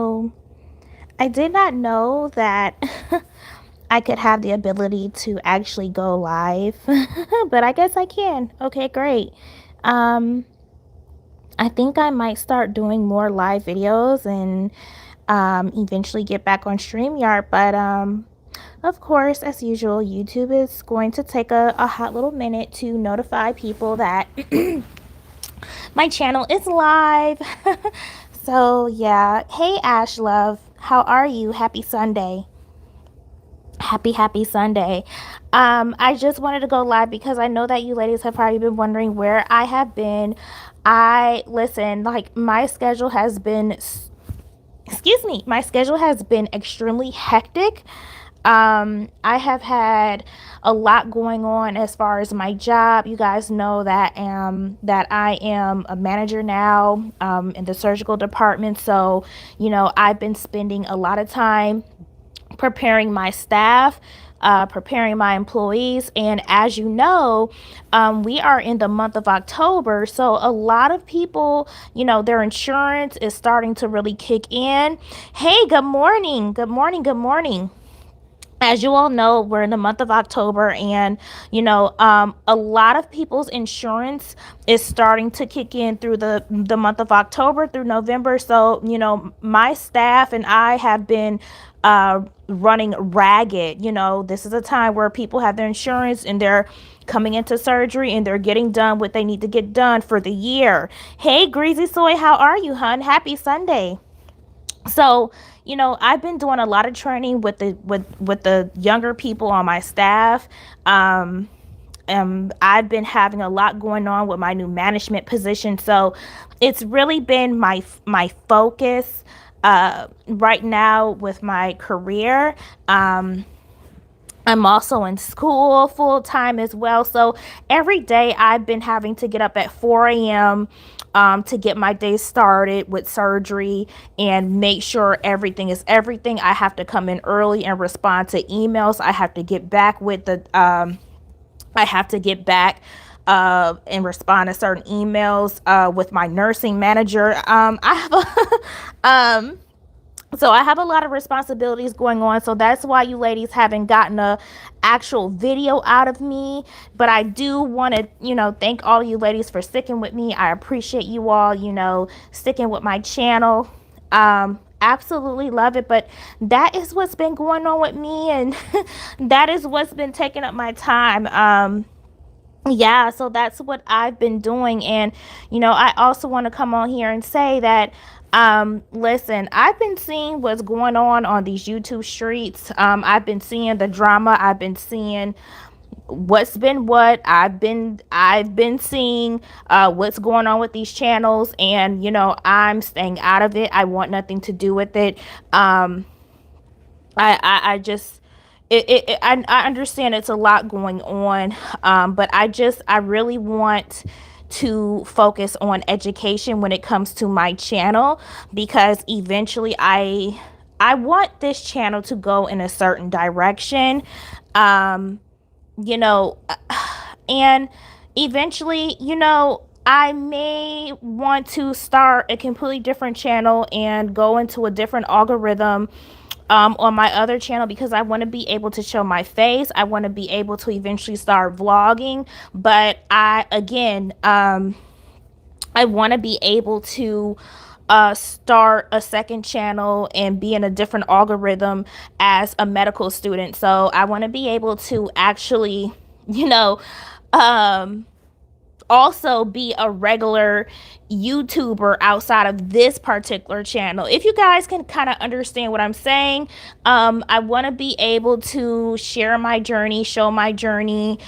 So I did not know that I could have the ability to actually go live, but I guess I can. Okay, great. Um, I think I might start doing more live videos and eventually get back on StreamYard. But of course, as usual, YouTube is going to take a hot little minute to notify people that my channel is live. So, yeah. Hey, Ash Love. How are you? Happy Sunday. Happy Sunday. I just wanted to go live because I know that you ladies have probably been wondering where I have been. I listen, like my schedule has been excuse me, my schedule has been extremely hectic. I have had a lot going on as far as my job. You guys know that I am a manager now in the surgical department. So, I've been spending a lot of time preparing my staff, preparing my employees. And as you know, we are in the month of October. So a lot of people, their insurance is starting to really kick in. Hey, good morning. Good morning. Good morning. As you all know, we're in the month of October, and a lot of people's insurance is starting to kick in through the month of October through November. So my staff and I have been running ragged. This is a time where people have their insurance and they're coming into surgery and they're getting done what they need to get done for the year. Hey, Greasy Soy, how are you, hun? Happy Sunday. So I've been doing a lot of training with the younger people on my staff. I've been having a lot going on with my new management position, so it's really been my focus right now with my career. I'm also in school full time as well. So every day I've been having to get up at 4 a.m. To get my day started with surgery and make sure everything is everything. I have to come in early and respond to emails. I have to get back and respond to certain emails with my nursing manager. I have so I have a lot of responsibilities going on. So that's why you ladies haven't gotten a actual video out of me. But I do want to, thank all you ladies for sticking with me. I appreciate you all, sticking with my channel. Absolutely love it. But that is what's been going on with me, and that is what's been taking up my time. Yeah, so that's what I've been doing. And I also want to come on here and say that listen, I've been seeing what's going on these YouTube streets. I've been seeing the drama. I've been seeing what's been what I've been seeing what's going on with these channels, and I'm staying out of it. I want nothing to do with it. I just I understand it's a lot going on, but I really want to focus on education when it comes to my channel, because eventually I want this channel to go in a certain direction. um you know and eventually, I may want to start a completely different channel and go into a different algorithm on my other channel, because I want to be able to show my face. I want to be able to eventually start vlogging. But I want to be able to start a second channel and be in a different algorithm as a medical student. So I want to be able to actually, you know, um, also be a regular YouTuber outside of this particular channel. If you guys can kind of understand what I'm saying, I want to be able to share my journey, show my journey,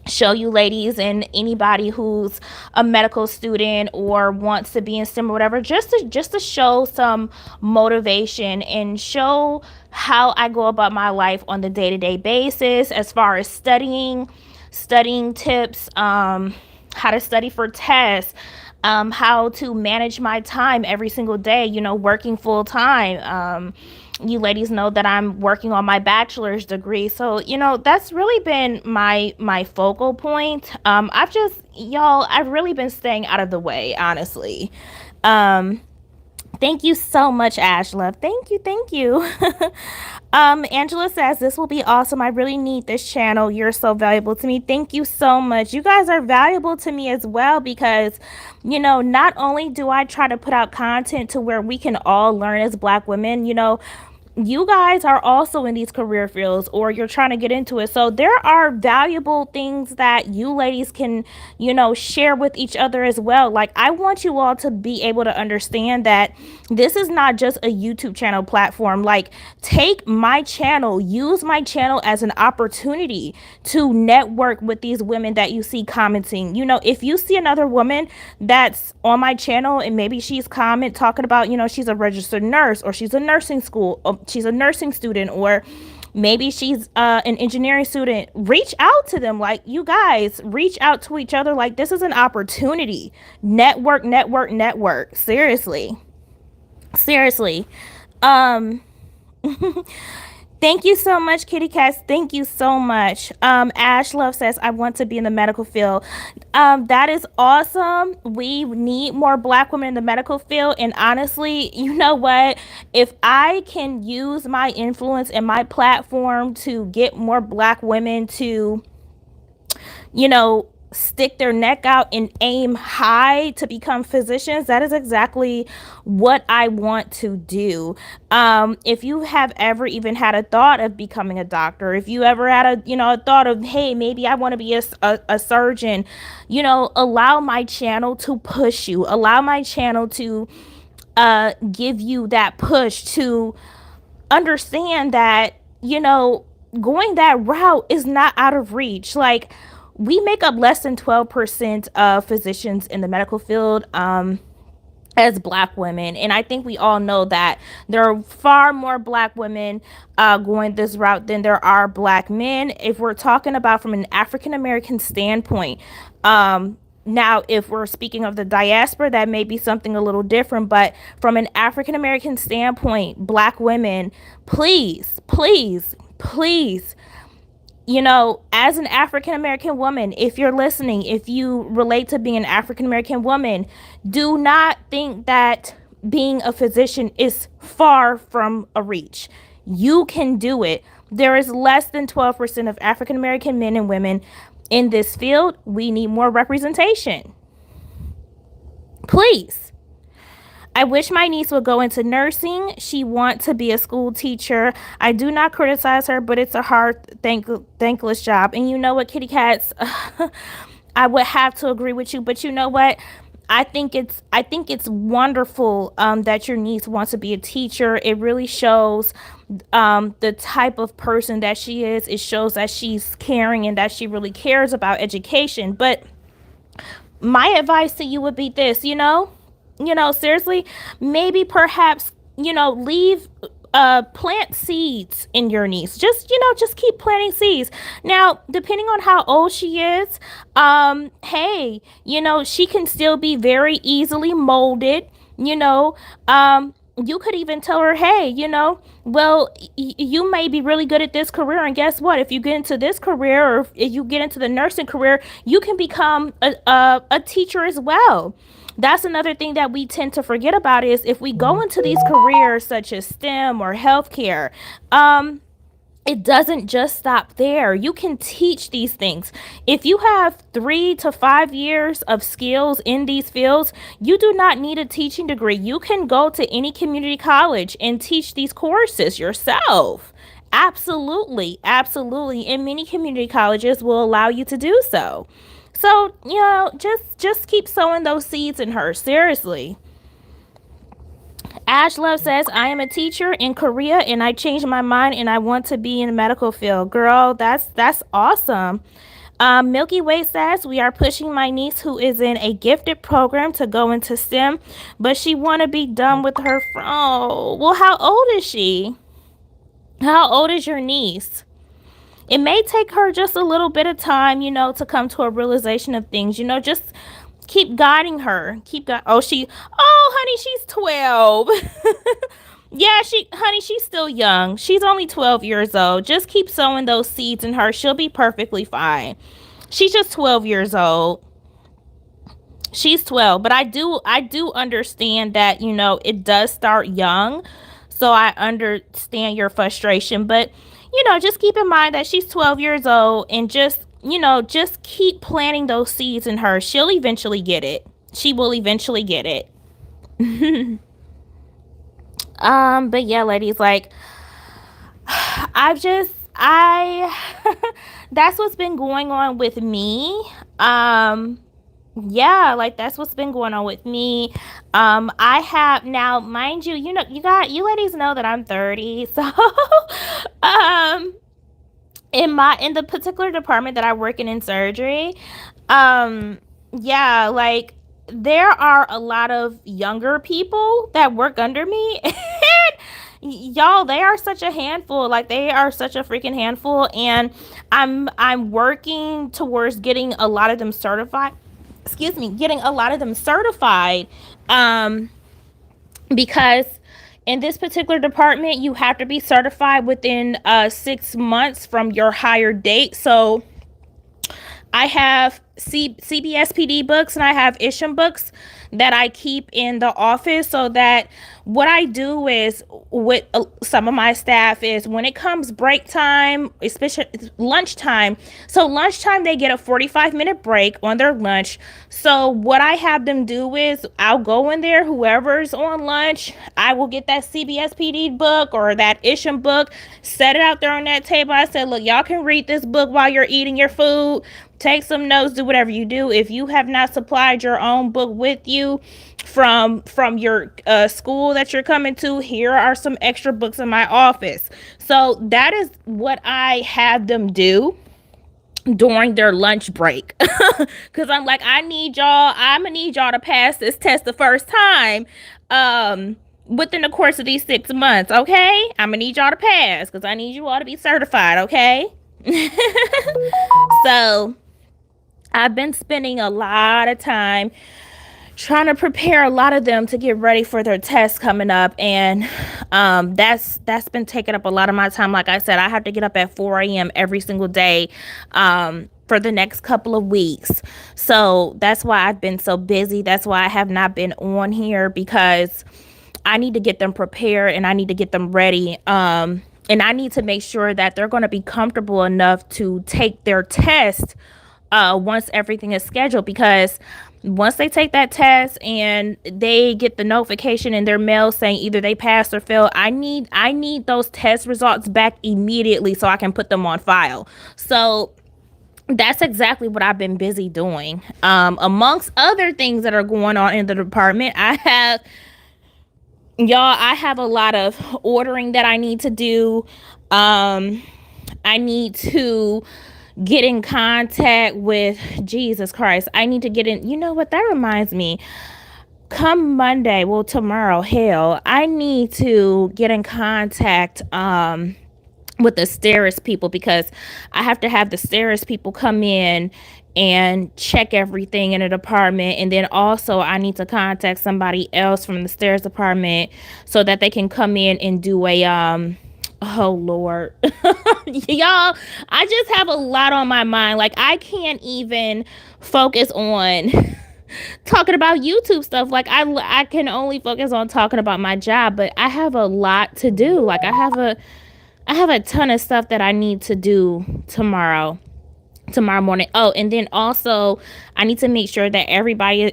show you ladies and anybody who's a medical student or wants to be in STEM or whatever, just to show some motivation and show how I go about my life on the day-to-day basis, as far as studying tips, how to study for tests, how to manage my time every single day, working full time. You ladies know that I'm working on my bachelor's degree. So, that's really been my focal point. I've really been staying out of the way, honestly. Um, Thank you so much, Ash Love. Thank you, thank you. Angela says this will be awesome. I really need this channel. You're so valuable to me. Thank you so much. You guys are valuable to me as well because, not only do I try to put out content to where we can all learn as Black women, you guys are also in these career fields or you're trying to get into it. So there are valuable things that you ladies can, share with each other as well. Like, I want you all to be able to understand that this is not just a YouTube channel platform. Like, take my channel, use my channel as an opportunity to network with these women that you see commenting. If you see another woman that's on my channel and maybe she's talking about, she's a registered nurse or she's a nursing school, or she's a nursing student, or maybe she's an engineering student, reach out to them. Like, you guys reach out to each other. Like, this is an opportunity. Network, network, network. Seriously. um Thank you so much, Kitty Cats. Thank you so much. Ash Love says, I want to be in the medical field. That is awesome. We need more Black women in the medical field. And honestly, you know what? If I can use my influence and my platform to get more Black women to, stick their neck out and aim high to become physicians, that is exactly what I want to do. If you have ever even had a thought of becoming a doctor, if you ever had a thought of, hey, maybe I want to be a surgeon, allow my channel to push you, allow my channel to give you that push to understand that, going that route is not out of reach. Like, we make up less than 12% of physicians in the medical field, as Black women. And I think we all know that there are far more Black women going this route than there are Black men. If we're talking about from an African American standpoint, now, if we're speaking of the diaspora, that may be something a little different. But from an African American standpoint, Black women, please, please, please, as an African American woman, if you're listening, if you relate to being an African American woman, do not think that being a physician is far from a reach. You can do it. There is less than 12% of African American men and women in this field. We need more representation. Please. I wish my niece would go into nursing. She wants to be a school teacher. I do not criticize her, but it's a hard, thankless job. And you know what, Kitty Cats? I would have to agree with you, but you know what? I think it's wonderful that your niece wants to be a teacher. It really shows the type of person that she is. It shows that she's caring and that she really cares about education. But my advice to you would be this, seriously, maybe perhaps, leave plant seeds in your niece. Just keep planting seeds. Now, depending on how old she is, hey, she can still be very easily molded, you could even tell her, hey, well, you may be really good at this career, and guess what? If you get into this career, or if you get into the nursing career, you can become a teacher as well. That's another thing that we tend to forget about, is if we go into these careers such as STEM or healthcare, it doesn't just stop there. You can teach these things. If you have 3 to 5 years of skills in these fields, you do not need a teaching degree. You can go to any community college and teach these courses yourself. Absolutely, absolutely. And many community colleges will allow you to do so. So, just keep sowing those seeds in her. Seriously. Ash Love says, I am a teacher in Korea and I changed my mind and I want to be in the medical field. Girl, that's awesome. Milky Way says, we are pushing my niece who is in a gifted program to go into STEM, but she want to be done with her. Oh, well, how old is she? How old is your niece? It may take her just a little bit of time, to come to a realization of things. Just keep guiding her. Honey, she's 12. Yeah, honey, she's still young. She's only 12 years old. Just keep sowing those seeds in her. She'll be perfectly fine. She's just 12 years old. She's 12, but I do understand that, it does start young. So I understand your frustration, but just keep in mind that she's 12 years old, and just keep planting those seeds in her. She'll eventually get it. She will eventually get it. But yeah, ladies, like I that's what's been going on with me. Um yeah, like that's what's been going on with me. I have now, mind you, you ladies know that I'm 30. So um in the particular department that I work in surgery, um yeah, like there are a lot of younger people that work under me. And y'all, they are such a handful. Like they are such a freaking handful, and I'm working towards getting a lot of them certified. Excuse me, getting a lot of them certified, um because in this particular department you have to be certified within 6 months from your hire date. So I have CBSPD books and I have Isham books that I keep in the office, so that what I do is with some of my staff is when it comes break time, especially lunchtime. So lunchtime they get a 45-minute break on their lunch. So what I have them do is I'll go in there, whoever's on lunch, I will get that CBSPD book or that Isham book, set it out there on that table. I said, look, y'all can read this book while you're eating your food. Take some notes, do whatever you do. If you have not supplied your own book with you from your school that you're coming to, here are some extra books in my office. So that is what I have them do during their lunch break. Because I'm like, I'm gonna need y'all to pass this test the first time, within the course of these 6 months. Okay, I'm gonna need y'all to pass because I need you all to be certified. Okay. So I've been spending a lot of time trying to prepare a lot of them to get ready for their tests coming up, and that's been taking up a lot of my time. Like I said, I have to get up at 4 a.m. every single day, for the next couple of weeks. So that's why I've been so busy. That's why I have not been on here, because I need to get them prepared and I need to get them ready. And I need to make sure that they're going to be comfortable enough to take their test, once everything is scheduled. Because once they take that test and they get the notification in their mail saying either they passed or failed, I need those test results back immediately so I can put them on file. So that's exactly what I've been busy doing. Amongst other things that are going on in the department, I have a lot of ordering that I need to do. I need to get in contact with Jesus Christ. I need to get in. You know what? That reminds me. Come Monday, well, tomorrow, hell, I need to get in contact with the Steris people, because I have to have the Steris people come in and check everything in the department. And then also I need to contact somebody else from the Steris department so that they can come in and do a oh Lord. Y'all, I just have a lot on my mind. Like I can't even focus on talking about YouTube stuff. Like I can only focus on talking about my job, but I have a lot to do. Like I have a ton of stuff that I need to do tomorrow morning. Oh, and then also I need to make sure that everybody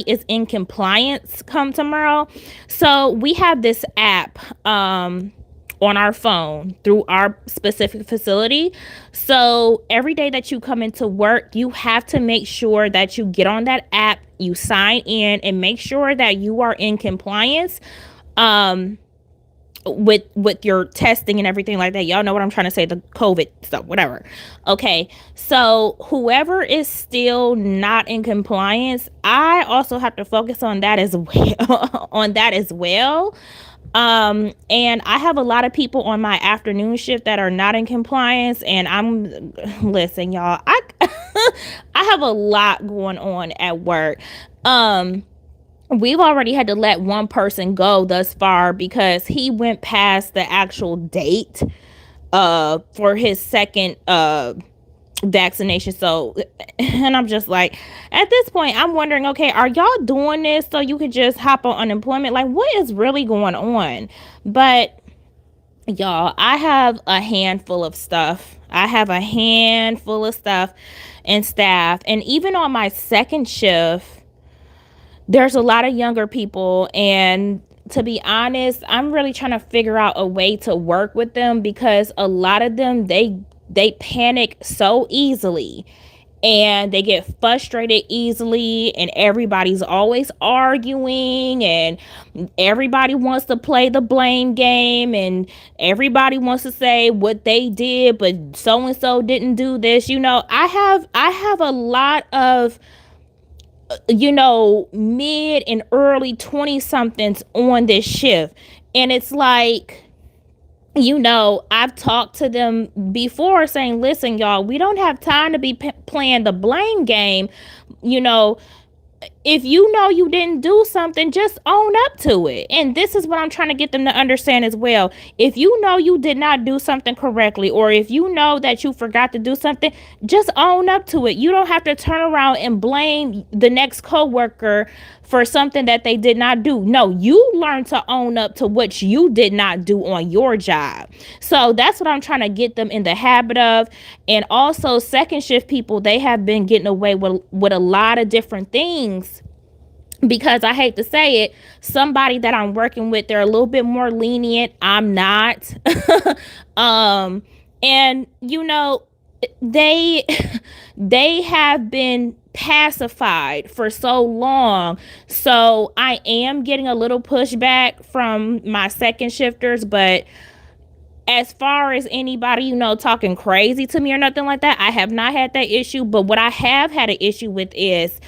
is in compliance come tomorrow. So we have this app on our phone through our specific facility. So every day that you come into work, you have to make sure that you get on that app, you sign in, and make sure that you are in compliance. With your testing and everything like that. Y'all know what I'm trying to say, the COVID stuff, whatever. Okay, so whoever is still not in compliance, I also have to focus on that as well. On that as well. And I have a lot of people on my afternoon shift that are not in compliance, and listen, y'all, I I have a lot going on at work. We've already had to let one person go thus far because he went past the actual date for his second vaccination. So, and I'm just like, at this point, I'm wondering, okay, are y'all doing this so you could just hop on unemployment? Like, what is really going on? But y'all, I have a handful of stuff. I have a handful of stuff and staff. And even on my second shift, there's a lot of younger people. And to be honest, I'm really trying to figure out a way to work with them, because a lot of them, they panic so easily and they get frustrated easily, and everybody's always arguing, and everybody wants to play the blame game, and everybody wants to say what they did, but so and so didn't do this. I have a lot of mid and early 20 somethings on this shift, and it's like, I've talked to them before saying, listen, y'all, we don't have time to be playing the blame game. You know, if you know you didn't do something, just own up to it. And this is what I'm trying to get them to understand as well. If you know you did not do something correctly, or if you know that you forgot to do something, just own up to it. You don't have to turn around and blame the next coworker for something that they did not do. No, you learn to own up to what you did not do on your job. So that's what I'm trying to get them in the habit of. And also, second shift people, they have been getting away with a lot of different things, because I hate to say it, somebody that I'm working with, they're a little bit more lenient. I'm not. And they they have been pacified for so long. So I am getting a little pushback from my second shifters, but as far as anybody, talking crazy to me or nothing like that, I have not had that issue. But what I have had an issue with is,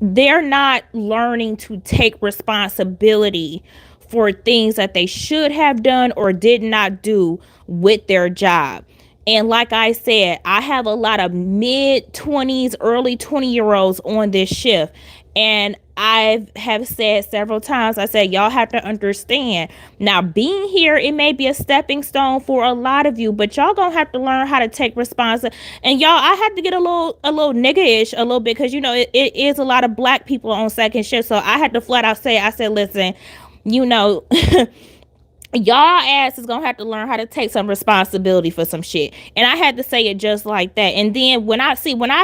they're not learning to take responsibility for things that they should have done or did not do with their job. And like I said, I have a lot of mid 20s, early 20-year-olds on this shift. And I have said several times, I said, y'all have to understand. Now, being here, it may be a stepping stone for a lot of you, but y'all gonna have to learn how to take responsibility. And y'all, I had to get a little nigga-ish a little bit, because it is a lot of black people on second shift. So I had to flat out say, I said, listen, y'all ass is gonna have to learn how to take some responsibility for some shit. And I had to say it just like that. And then when I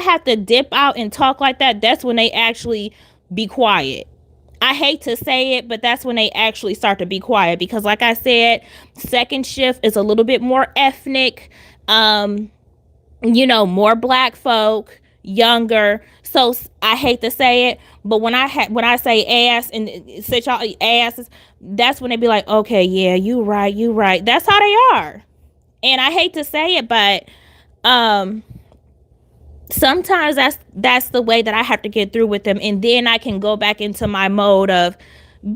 have to dip out and talk like that, that's when they actually be quiet. I hate to say it, but that's when they actually start to be quiet, because like I said, second shift is a little bit more ethnic, more black folk, younger. So I hate to say it, but when I say ass and such y'all asses, that's when they be like, okay, yeah, you right. That's how they are. And I hate to say it, but sometimes that's the way that I have to get through with them, and then I can go back into my mode of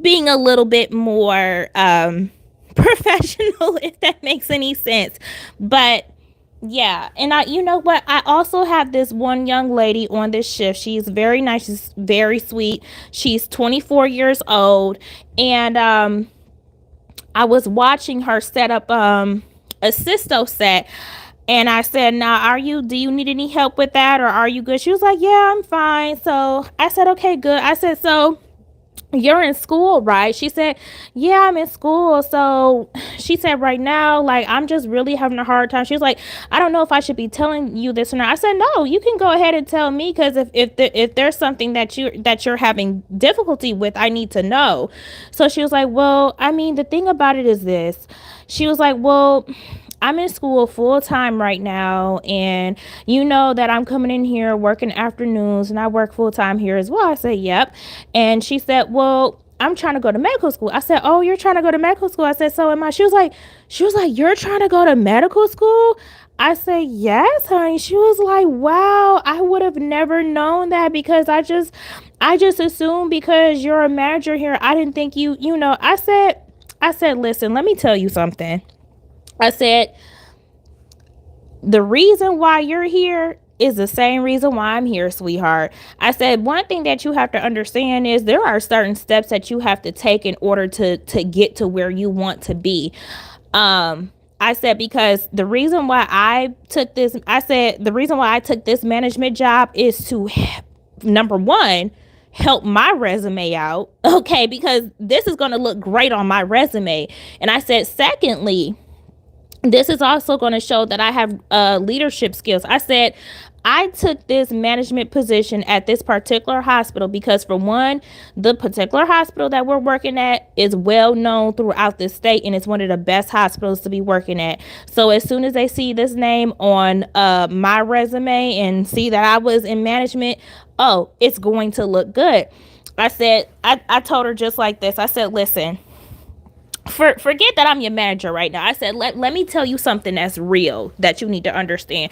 being a little bit more professional, if that makes any sense. But yeah, and you know what? I also have this one young lady on this shift. She's very nice. She's very sweet. She's 24 years old, and I was watching her set up a cysto set. And I said, now, do you need any help with that, or are you good? She was like, yeah, I'm fine. So I said, okay, good. I said, so you're in school, right? She said, yeah, I'm in school. So she said, right now, like, I'm just really having a hard time. She was like, I don't know if I should be telling you this or not. I said, no, you can go ahead and tell me, because if there's something that you're having difficulty with, I need to know. So she was like, well, I mean, the thing about it is this. She was like, well, I'm in school full time right now, and you know that I'm coming in here working afternoons, and I work full time here as well. I said, yep. And she said, well, I'm trying to go to medical school. I said, oh, you're trying to go to medical school? I said, so am I. She was like, you're trying to go to medical school? I said, yes, honey. She was like, wow, I would have never known that, because I just assumed because you're a manager here, I didn't think I said, listen, let me tell you something. I said, the reason why you're here is the same reason why I'm here, sweetheart. I said, one thing that you have to understand is there are certain steps that you have to take in order to get to where you want to be. I said, because the reason why the reason why I took this management job is to, number one, help my resume out. Okay. Because this is going to look great on my resume. And I said, secondly, this is also going to show that I have leadership skills. I said, I took this management position at this particular hospital because, for one, the particular hospital that we're working at is well known throughout the state, and it's one of the best hospitals to be working at. So as soon as they see this name on my resume and see that I was in management, oh, it's going to look good. I said, I told her just like this. I said, listen, forget that I'm your manager right now. I said, let me tell you something that's real that you need to understand.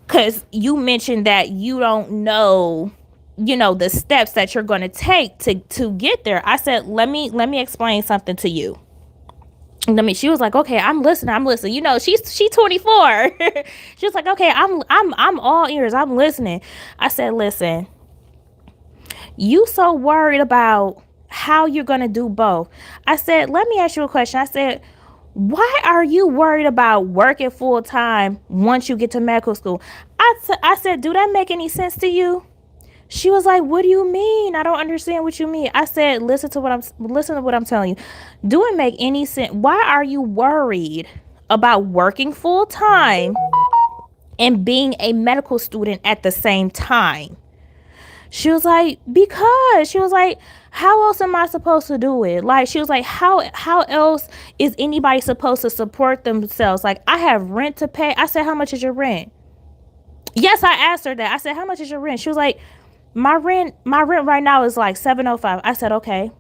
Because you mentioned that you don't know, the steps that you're going to take to get there. I said, let me explain something to you. She was like, okay, I'm listening. She's 24. She was like, okay, I'm all ears. I'm listening. I said, listen, you so worried about how you're going to do both. I said, let me ask you a question. I said, why are you worried about working full time once you get to medical school? I said, do that make any sense to you? She was like, what do you mean? I don't understand what you mean. I said, listen to what I'm telling you. Do it make any sense? Why are you worried about working full time and being a medical student at the same time? She was like, because. She was like, how else am I supposed to do it? Like, she was like, how else is anybody supposed to support themselves? Like, I have rent to pay. I said, how much is your rent? Yes, I asked her that. I said, how much is your rent? She was like, my rent right now is like $705. I said, okay,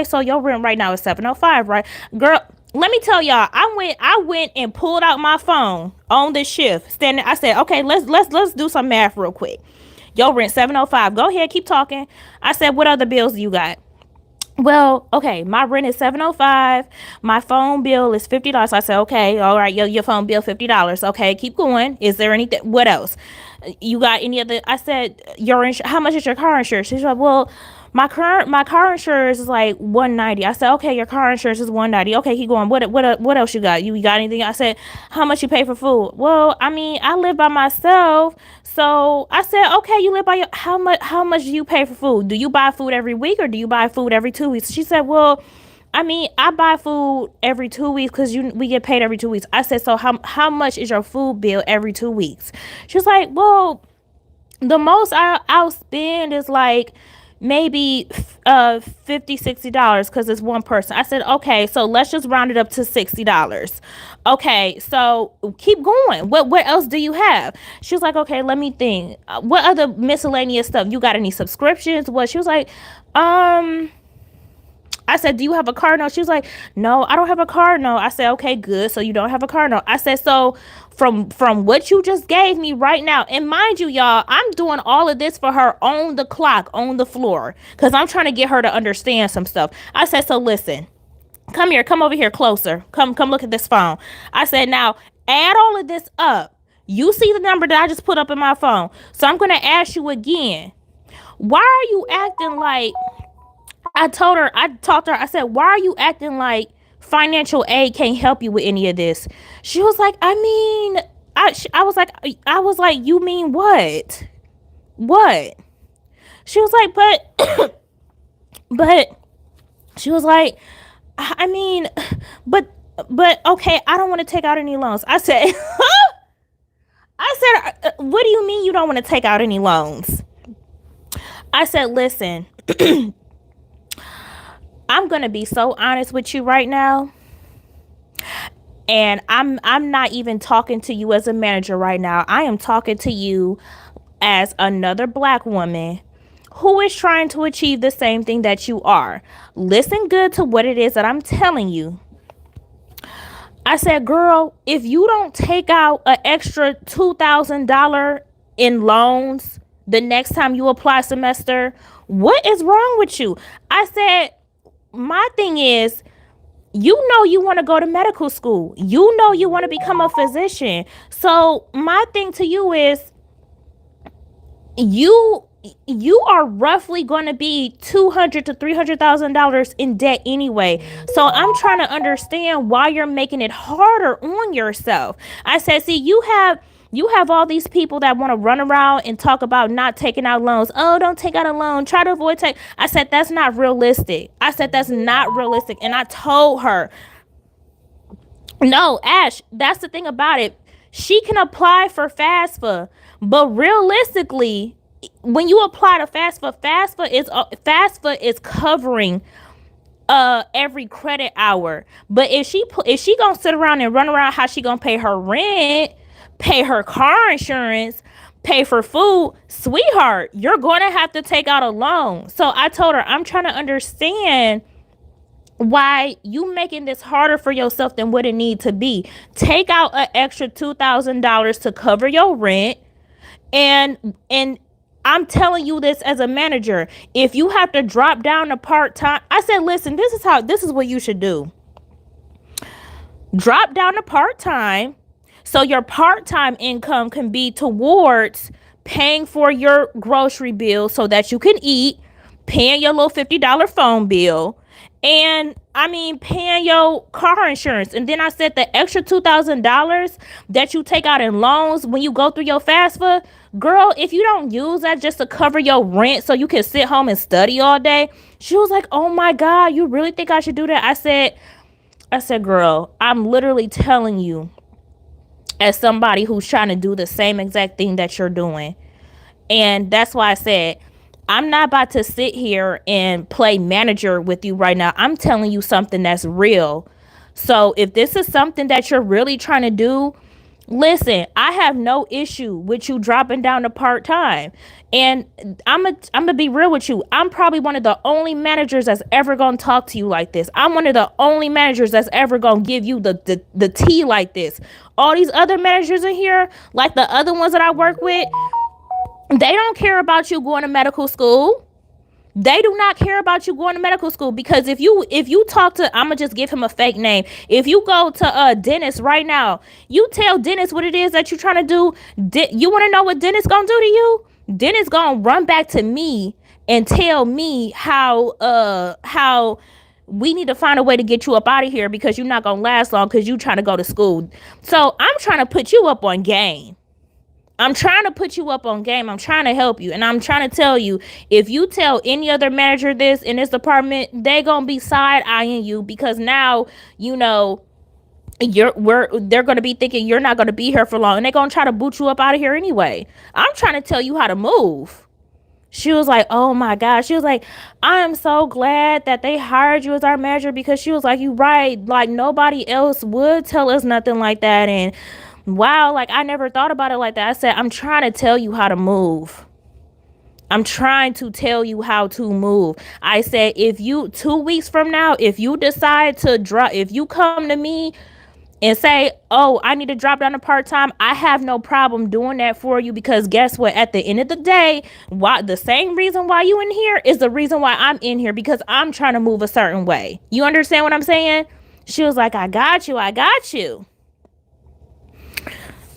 so your rent right now is $705, right? Girl, let me tell y'all, I went and pulled out my phone on this shift. Standing, I said, okay, let's do some math real quick. Your rent $705. Go ahead, keep talking. I said, what other bills do you got? Well, okay, my rent is $705. My phone bill is $50. I said, okay, all right, your phone bill $50. Okay, keep going. Is there anything? What else? You got any other? I said, how much is your car insurance? She's like, well, my car insurance is like $190. I said, okay, your car insurance is $190. Okay, keep going. What else you got? You got anything? I said, how much you pay for food? Well, I mean, I live by myself. So I said, okay, you live by your, how much do you pay for food? Do you buy food every week or do you buy food every 2 weeks? She said, well, I mean, I buy food every 2 weeks because we get paid every 2 weeks. I said, so how much is your food bill every 2 weeks? She was like, well, the most I'll spend is like maybe $50-$60 because it's one person. I said, okay, so let's just round it up to $60. Okay, so keep going. What else do you have? She was like, okay, let me think. What other miscellaneous stuff? You got any subscriptions? What? She was like, I said, do you have a car note? She was like, no, I don't have a car note. I said, okay, good. So you don't have a car note. I said, so from what you just gave me right now, and mind you, y'all, I'm doing all of this for her on the clock, on the floor, because I'm trying to get her to understand some stuff. I said, so listen, come over here closer. Come look at this phone. I said, now add all of this up. You see the number that I just put up in my phone. So I'm going to ask you again. Why are you acting like, I talked to her, I said, why are you acting like financial aid can't help you with any of this? She was like, I mean, I was like, you mean what? What? She was like, but she was like, I mean, but okay, I don't want to take out any loans. I said, what do you mean you don't want to take out any loans? I said, listen, I'm going to be so honest with you right now. And I'm not even talking to you as a manager right now. I am talking to you as another Black woman who is trying to achieve the same thing that you are. Listen good to what it is that I'm telling you. I said, girl, if you don't take out an extra $2,000 in loans the next time you apply semester, what is wrong with you? I said, my thing is, you know you want to go to medical school. You know you want to become a physician. So my thing to you is, you you are roughly going to be $200 to $300,000 in debt anyway. So I'm trying to understand why you're making it harder on yourself. I said, see, you have all these people that want to run around and talk about not taking out loans. Oh, don't take out a loan. Try to avoid take. I said that's not realistic. I said that's not realistic. And I told her, no, Ash, that's the thing about it. She can apply for FAFSA, but realistically, when you apply to FAFSA is covering every credit hour. But if she gonna sit around and run around, how she gonna pay her rent, pay her car insurance, pay for food, sweetheart, you're gonna have to take out a loan. So I told her, I'm trying to understand why you making this harder for yourself than what it need to be. Take out an extra $2,000 to cover your rent, and I'm telling you this as a manager. If you have to drop down to part-time, I said, listen, this is what you should do. Drop down to part-time, so your part-time income can be towards paying for your grocery bill so that you can eat, paying your little $50 phone bill, and paying your car insurance. And then I said the extra $2,000 that you take out in loans when you go through your FAFSA, girl, if you don't use that just to cover your rent so you can sit home and study all day. She was like, oh my God, you really think I should do that? I said, girl, I'm literally telling you, as somebody who's trying to do the same exact thing that you're doing. And that's why I said, I'm not about to sit here and play manager with you right now. I'm telling you something that's real. So if this is something that you're really trying to do, listen, I have no issue with you dropping down to part-time. And I'm gonna be real with you. I'm probably one of the only managers that's ever gonna talk to you like this. I'm one of the only managers that's ever gonna give you the tea like this. All these other managers in here, like the other ones that I work with, they don't care about you going to medical school. They do not care about you going to medical school, because if you talk to, I'm gonna just give him a fake name. If you go to Dennis right now, you tell Dennis what it is that you're trying to do. You want to know what Dennis gonna do to you? Dennis gonna run back to me and tell me how we need to find a way to get you up out of here, because you're not gonna last long because you trying to go to school. So I'm trying to put you up on game. I'm trying to put you up on game. I'm trying to help you. And I'm trying to tell you, if you tell any other manager this in this department, they going to be side-eyeing you, because now, they're going to be thinking you're not going to be here for long. And they're going to try to boot you up out of here anyway. I'm trying to tell you how to move. She was like, oh my God. She was like, I am so glad that they hired you as our manager, because she was like, you right. Like, nobody else would tell us nothing like that. And wow, like, I never thought about it like that. I said, I'm trying to tell you how to move. I'm trying to tell you how to move. I said, if you 2 weeks from now, if you decide to drop, if you come to me and say, oh, I need to drop down to part-time, I have no problem doing that for you, because guess what? At the end of the day, why the same reason why you in here is the reason why I'm in here, because I'm trying to move a certain way. You understand what I'm saying? She was like, I got you.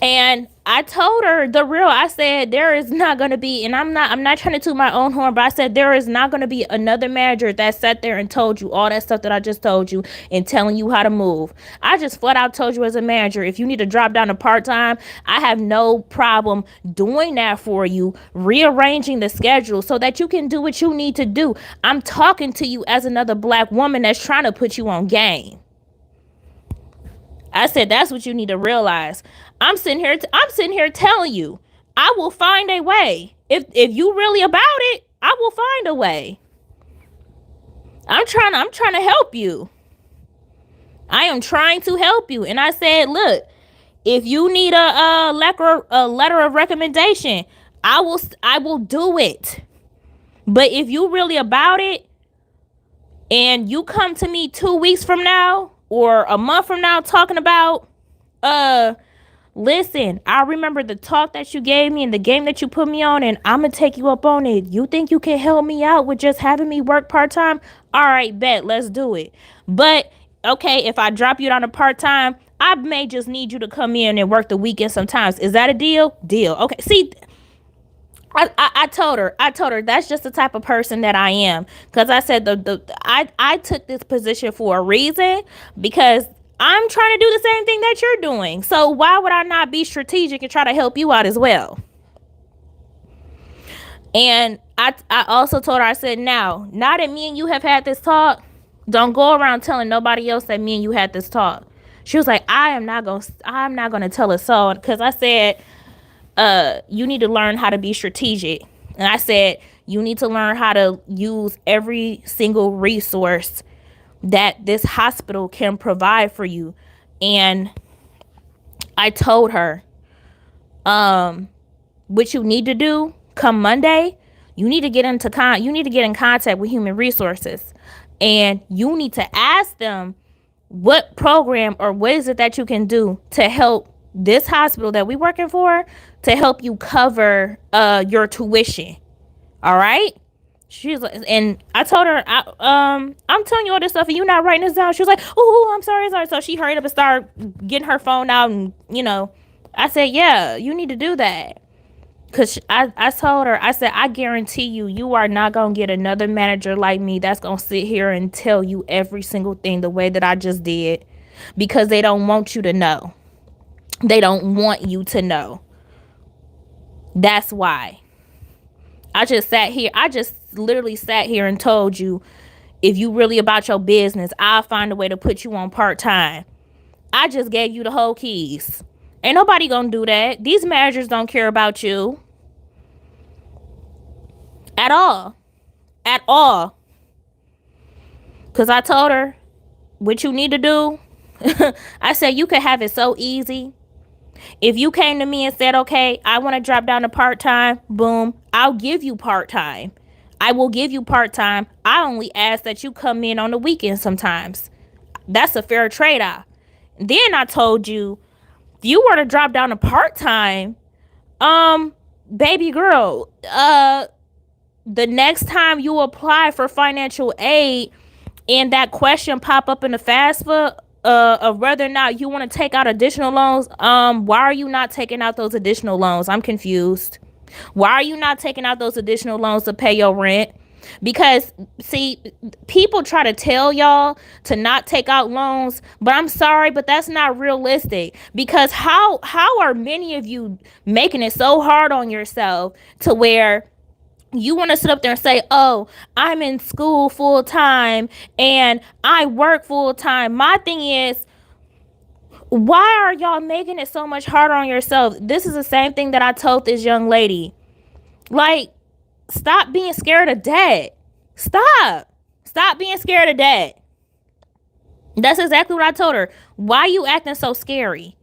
And I told her the real. I said, there is not going to be, and I'm not trying to toot my own horn, but I said, there is not going to be another manager that sat there and told you all that stuff that I just told you and telling you how to move. I just flat out told you as a manager, if you need to drop down to part-time, I have no problem doing that for you, rearranging the schedule so that you can do what you need to do. I'm talking to you as another black woman that's trying to put you on game. I said, that's what you need to realize. I'm sitting here telling you, I will find a way. If you really about it, I will find a way. I'm trying to help you. I am trying to help you. And I said, look, if you need a letter of recommendation, I will do it. But if you really about it, and you come to me 2 weeks from now or a month from now talking about, listen, I remember the talk that you gave me and the game that you put me on, and I'm going to take you up on it. You think you can help me out with just having me work part-time? All right, bet, let's do it. But, okay, if I drop you down to part-time, I may just need you to come in and work the weekend sometimes. Is that a deal? Deal. Okay, see, I told her that's just the type of person that I am. Cause I said I took this position for a reason, because I'm trying to do the same thing that you're doing. So why would I not be strategic and try to help you out as well? And I also told her, I said, now that me and you have had this talk, don't go around telling nobody else that me and you had this talk. She was like, I'm not gonna tell a soul, because I said, you need to learn how to be strategic. And I said, you need to learn how to use every single resource that this hospital can provide for you. And I told her, what you need to do come Monday, you need to get in contact with human resources, and you need to ask them what program or what is it that you can do to help this hospital that we working for, to help you cover your tuition. All right. She's like, and I told her, I'm telling you all this stuff and you're not writing this down. She was like, oh, I'm sorry. So she hurried up and started getting her phone out, and I said, yeah, you need to do that. Cause I told her, I said, I guarantee you are not gonna get another manager like me that's gonna sit here and tell you every single thing the way that I just did, because they don't want you to know. They don't want you to know. That's why. I just literally sat here and told you, if you really about your business, I'll find a way to put you on part-time. I just gave you the whole keys. Ain't nobody gonna do that. These managers don't care about you. At all. At all. Because I told her what you need to do. I said, you could have it so easy. If you came to me and said, okay, I want to drop down to part-time, boom, I'll give you part-time. I will give you part-time. I only ask that you come in on the weekend sometimes. That's a fair trade-off. Then I told you, if you were to drop down to part-time, baby girl, the next time you apply for financial aid and that question pop up in the FAFSA of whether or not you want to take out additional loans, why are you not taking out those additional loans? I'm confused. Why are you not taking out those additional loans to pay your rent? Because, see, people try to tell y'all to not take out loans, but I'm sorry, but that's not realistic. Because how are many of you making it so hard on yourself to where you want to sit up there and say, oh, I'm in school full time and I work full time? My thing is, why are y'all making it so much harder on yourself? This is the same thing that I told this young lady. Like, stop being scared of debt. Stop being scared of debt. That's exactly what I told her. Why you acting so scary?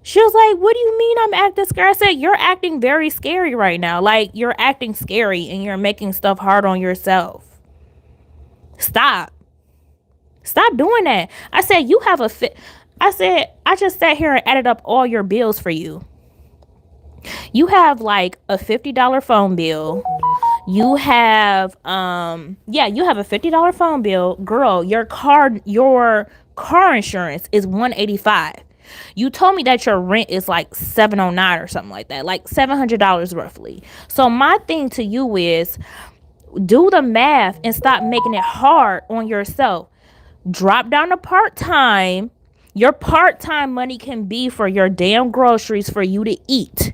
She was like, what do you mean I'm acting scary? I said, you're acting very scary right now. Like, you're acting scary and you're making stuff hard on yourself. Stop doing that. I said, you have a fit. I said, I just sat here and added up all your bills for you. You have like a $50 phone bill. You have you have a $50 phone bill. Girl, your car insurance is $185. You told me that your rent is like $709 or something like that, like $700 roughly. So my thing to you is, do the math and stop making it hard on yourself. Drop down to part-time. Your part-time money can be for your damn groceries, for you to eat,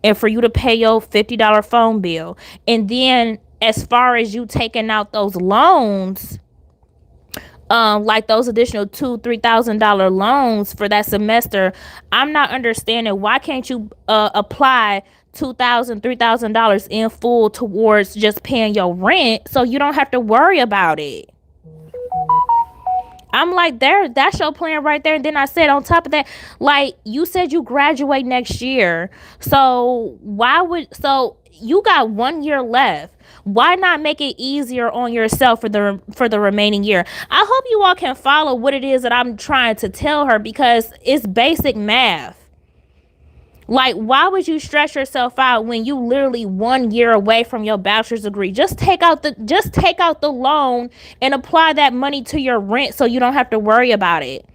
and for you to pay your $50 phone bill. And then as far as you taking out those loans, like those additional $2,000-$3,000 loans for that semester, I'm not understanding, why can't you apply $2,000-$3,000 in full towards just paying your rent, so you don't have to worry about it? I'm like, that's your plan right there. And then I said, on top of that, like, you said you graduate next year. So you got 1 year left. Why not make it easier on yourself for the remaining year? I hope you all can follow what it is that I'm trying to tell her, because it's basic math. Like, why would you stress yourself out when you literally 1 year away from your bachelor's degree? Just take out the loan and apply that money to your rent, so you don't have to worry about it.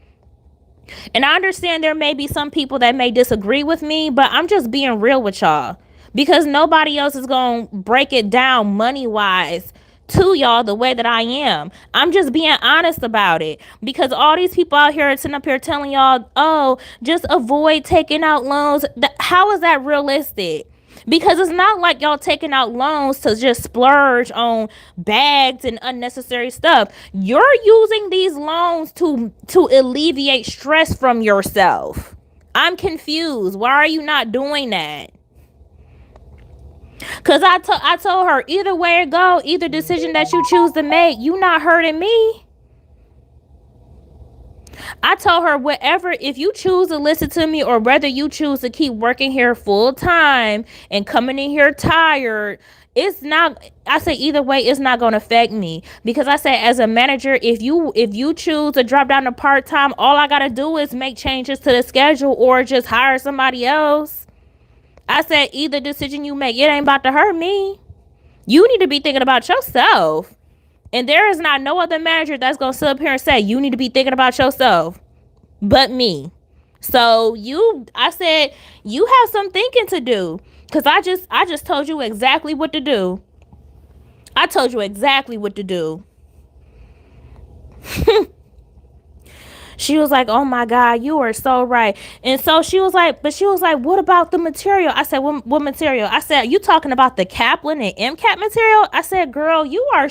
And I understand there may be some people that may disagree with me, but I'm just being real with y'all. because nobody else is going to break it down money wise to y'all the way that I am. I'm just being honest about it, because all these people out here are sitting up here telling y'all, oh, just avoid taking out loans. How is that realistic? Because it's not like y'all taking out loans to just splurge on bags and unnecessary stuff. You're using these loans to alleviate stress from yourself. I'm confused. Why are you not doing that? Because I told her, either way it go, either decision that you choose to make, you not hurting me. I told her, whatever, if you choose to listen to me, or whether you choose to keep working here full time and coming in here tired, it's not, I say either way, it's not going to affect me. Because I say, as a manager, if you choose to drop down to part time, all I got to do is make changes to the schedule or just hire somebody else. I said, either decision you make, it ain't about to hurt me. You need to be thinking about yourself. And there is not no other manager that's going to sit up here and say, you need to be thinking about yourself but me. So I said, you have some thinking to do. Because I just told you exactly what to do. I told you exactly what to do. She was like, oh my God, you are so right. And so she was like, what about the material? I said, what material? I said, you talking about the Kaplan and MCAT material? I said, girl, you are,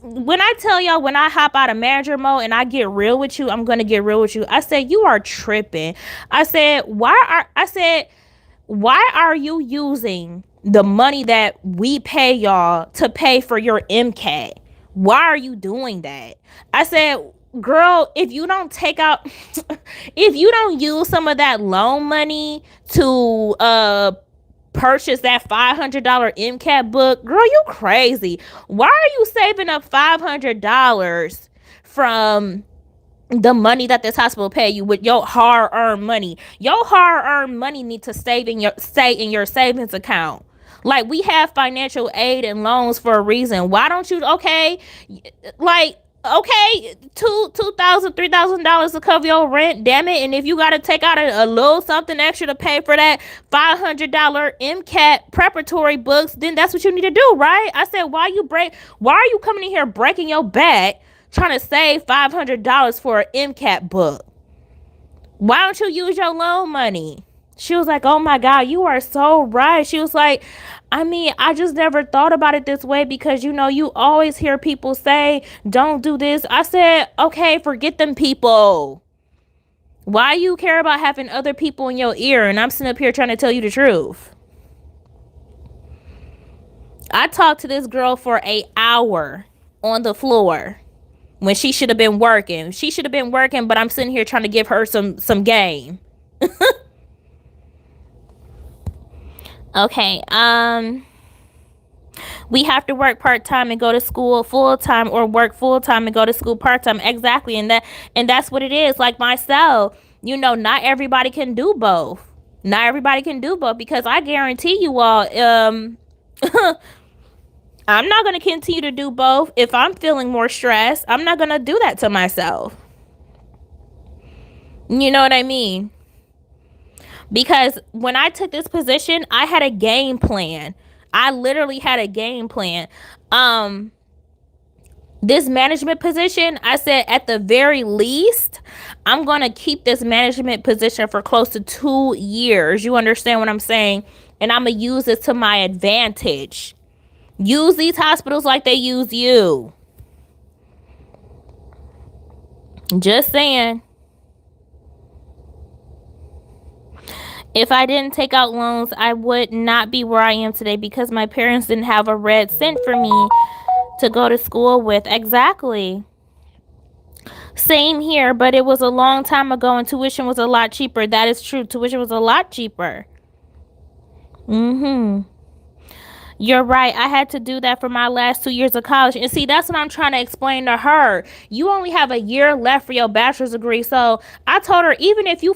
when I tell y'all, when I hop out of manager mode and I get real with you, I'm going to get real with you. I said, you are tripping. I said, why are you using the money that we pay y'all to pay for your MCAT? Why are you doing that? I said, girl, if you don't take out, if you don't use some of that loan money to purchase that $500 MCAT book, girl, you crazy. Why are you saving up $500 from the money that this hospital pay you with your hard-earned money? Your hard-earned money need to stay in your savings account. Like, we have financial aid and loans for a reason. Why don't you, okay, like, okay, $2,000, $3,000 to cover your rent, damn it. And if you got to take out a little something extra to pay for that $500 MCAT preparatory books, then that's what you need to do, right? I said, why are you coming in here breaking your back trying to save $500 for an MCAT book? Why don't you use your loan money? She was like, oh my God, you are so right. She was like, I mean, I just never thought about it this way, because, you always hear people say, don't do this. I said, okay, forget them people. Why you care about having other people in your ear? And I'm sitting up here trying to tell you the truth. I talked to this girl for an hour on the floor when she should have been working. She should have been working, but I'm sitting here trying to give her some game. Okay, we have to work part-time and go to school full-time, or work full-time and go to school part-time. Exactly. And that's what it is. Like myself, not everybody can do both. Not everybody can do both, because I guarantee you all, I'm not going to continue to do both. If I'm feeling more stressed, I'm not going to do that to myself. You know what I mean? Because when I took this position, I had a game plan. I literally had a game plan. This management position, I said, at the very least, I'm going to keep this management position for close to 2 years. You understand what I'm saying? And I'm going to use this to my advantage. Use these hospitals like they use you. Just saying. If I didn't take out loans, I would not be where I am today, because my parents didn't have a red cent for me to go to school with. Exactly. Same here, but it was a long time ago and tuition was a lot cheaper. That is true. Tuition was a lot cheaper. You're right. I had to do that for my last 2 years of college. And see, that's what I'm trying to explain to her. You only have a year left for your bachelor's degree. So I told her, even if you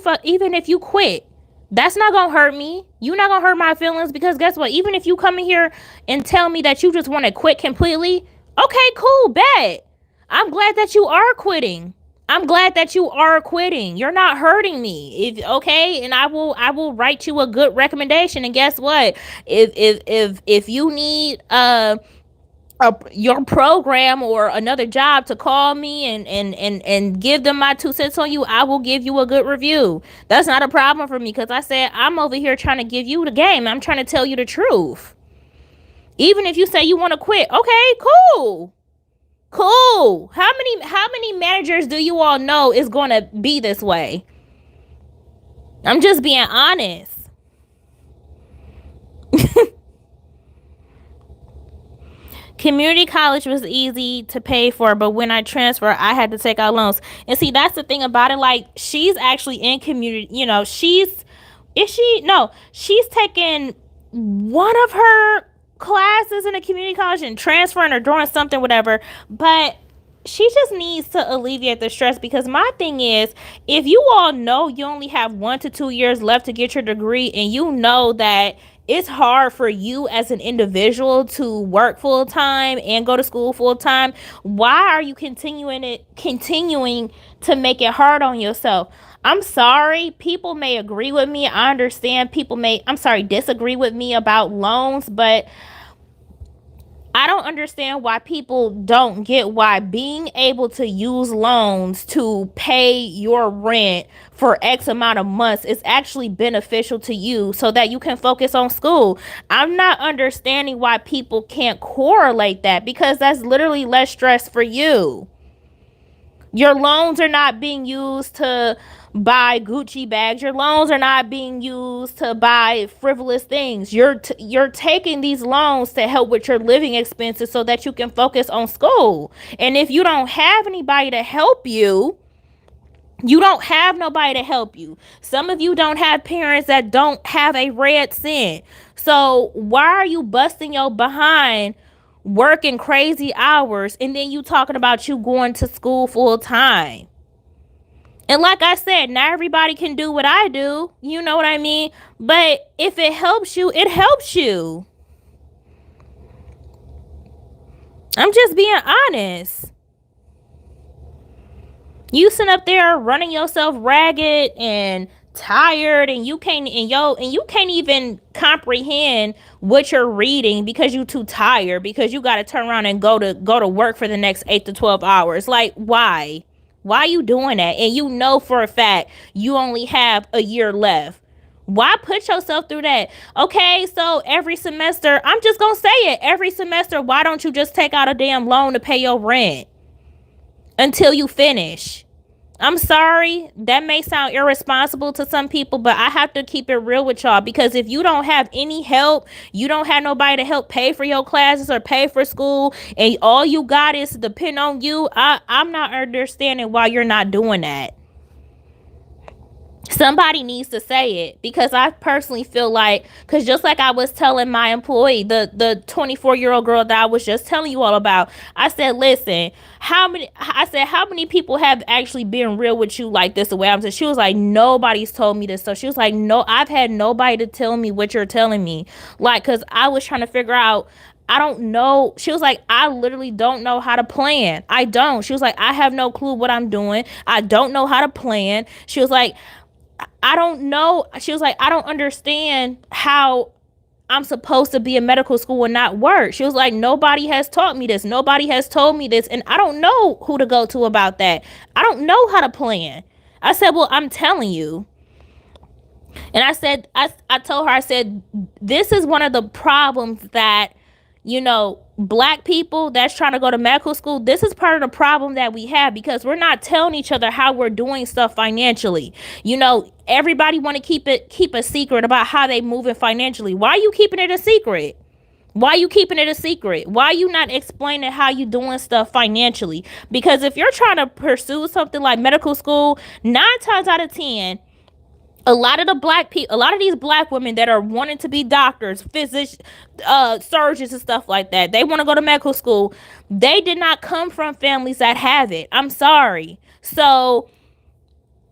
quit, that's not going to hurt me. You're not going to hurt my feelings, because guess what? Even if you come in here and tell me that you just want to quit completely, okay, cool, bet. I'm glad that you are quitting. I'm glad that you are quitting. You're not hurting me. If okay, and I will write you a good recommendation. And guess what? If you need your program or another job to call me and give them my 2 cents on you, I will give you a good review. That's not a problem for me because I said I'm over here trying to give you the game. I'm trying to tell you the truth. Even if you say you want to quit, okay, cool. Cool. How many managers do you all know is going to be this way? I'm just being honest. Community college was easy to pay for, but when I transferred, I had to take out loans. And see, that's the thing about it. Like, she's actually in community. Is she? No, she's taking one of her classes in a community college and transferring or doing something, whatever. But she just needs to alleviate the stress because my thing is, if you all know you only have 1 to 2 years left to get your degree and you know that it's hard for you as an individual to work full time and go to school full time, why are you continuing to make it hard on yourself? I'm sorry, people may agree with me. I understand people may, I'm sorry, disagree with me about loans, but I don't understand why people don't get why being able to use loans to pay your rent for X amount of months is actually beneficial to you so that you can focus on school. I'm not understanding why people can't correlate that because that's literally less stress for you. Your loans are not being used to buy Gucci bags. Your loans are not being used to buy frivolous things. You're taking these loans to help with your living expenses so that you can focus on school. And if you don't have anybody to help you, you don't have nobody to help you. Some of you don't have parents that don't have a red cent. So why are you busting your behind working crazy hours and then you talking about you going to school full time? And like I said, not everybody can do what I do. You know what I mean? But if it helps you, it helps you. I'm just being honest. You sitting up there running yourself ragged and tired and you can't even comprehend what you're reading because you too tired because you got to turn around and go to work for the next 8 to 12 hours. Like, why are you doing that? And you know for a fact you only have a year left. Why put yourself through that? Okay, so every semester, I'm just gonna say it, every semester, why don't you just take out a damn loan to pay your rent until you finish? I'm sorry, that may sound irresponsible to some people, but I have to keep it real with y'all because if you don't have any help, you don't have nobody to help pay for your classes or pay for school, and all you got is to depend on you, I'm not understanding why you're not doing that. Somebody needs to say it because I personally feel like, because just like I was telling my employee, the 24-year-old girl that I was just telling you all about, I said, listen, how many people have actually been real with you like this? The way I'm saying, she was like, nobody's told me this. So she was like, no, I've had nobody to tell me what you're telling me. Like, because I was trying to figure out, I don't know. She was like, I literally don't know how to plan. I don't. She was like, I have no clue what I'm doing. I don't know how to plan. She was like, I don't know. She was like, I don't understand how I'm supposed to be in medical school and not work. She was like, nobody has taught me this. Nobody has told me this. And I don't know who to go to about that. I don't know how to plan. I said, well, I'm telling you. And I said, I told her, I said, this is one of the problems that, black people that's trying to go to medical school, this is part of the problem that we have because we're not telling each other how we're doing stuff financially. Everybody want to keep a secret about how they moving financially. Why are you keeping it a secret? Why are you keeping it a secret? Why are you not explaining how you doing stuff financially? Because if you're trying to pursue something like medical school, 9 times out of 10, a lot of these black women that are wanting to be doctors, physicians, surgeons and stuff like that, they want to go to medical school. They did not come from families that have it. I'm sorry. So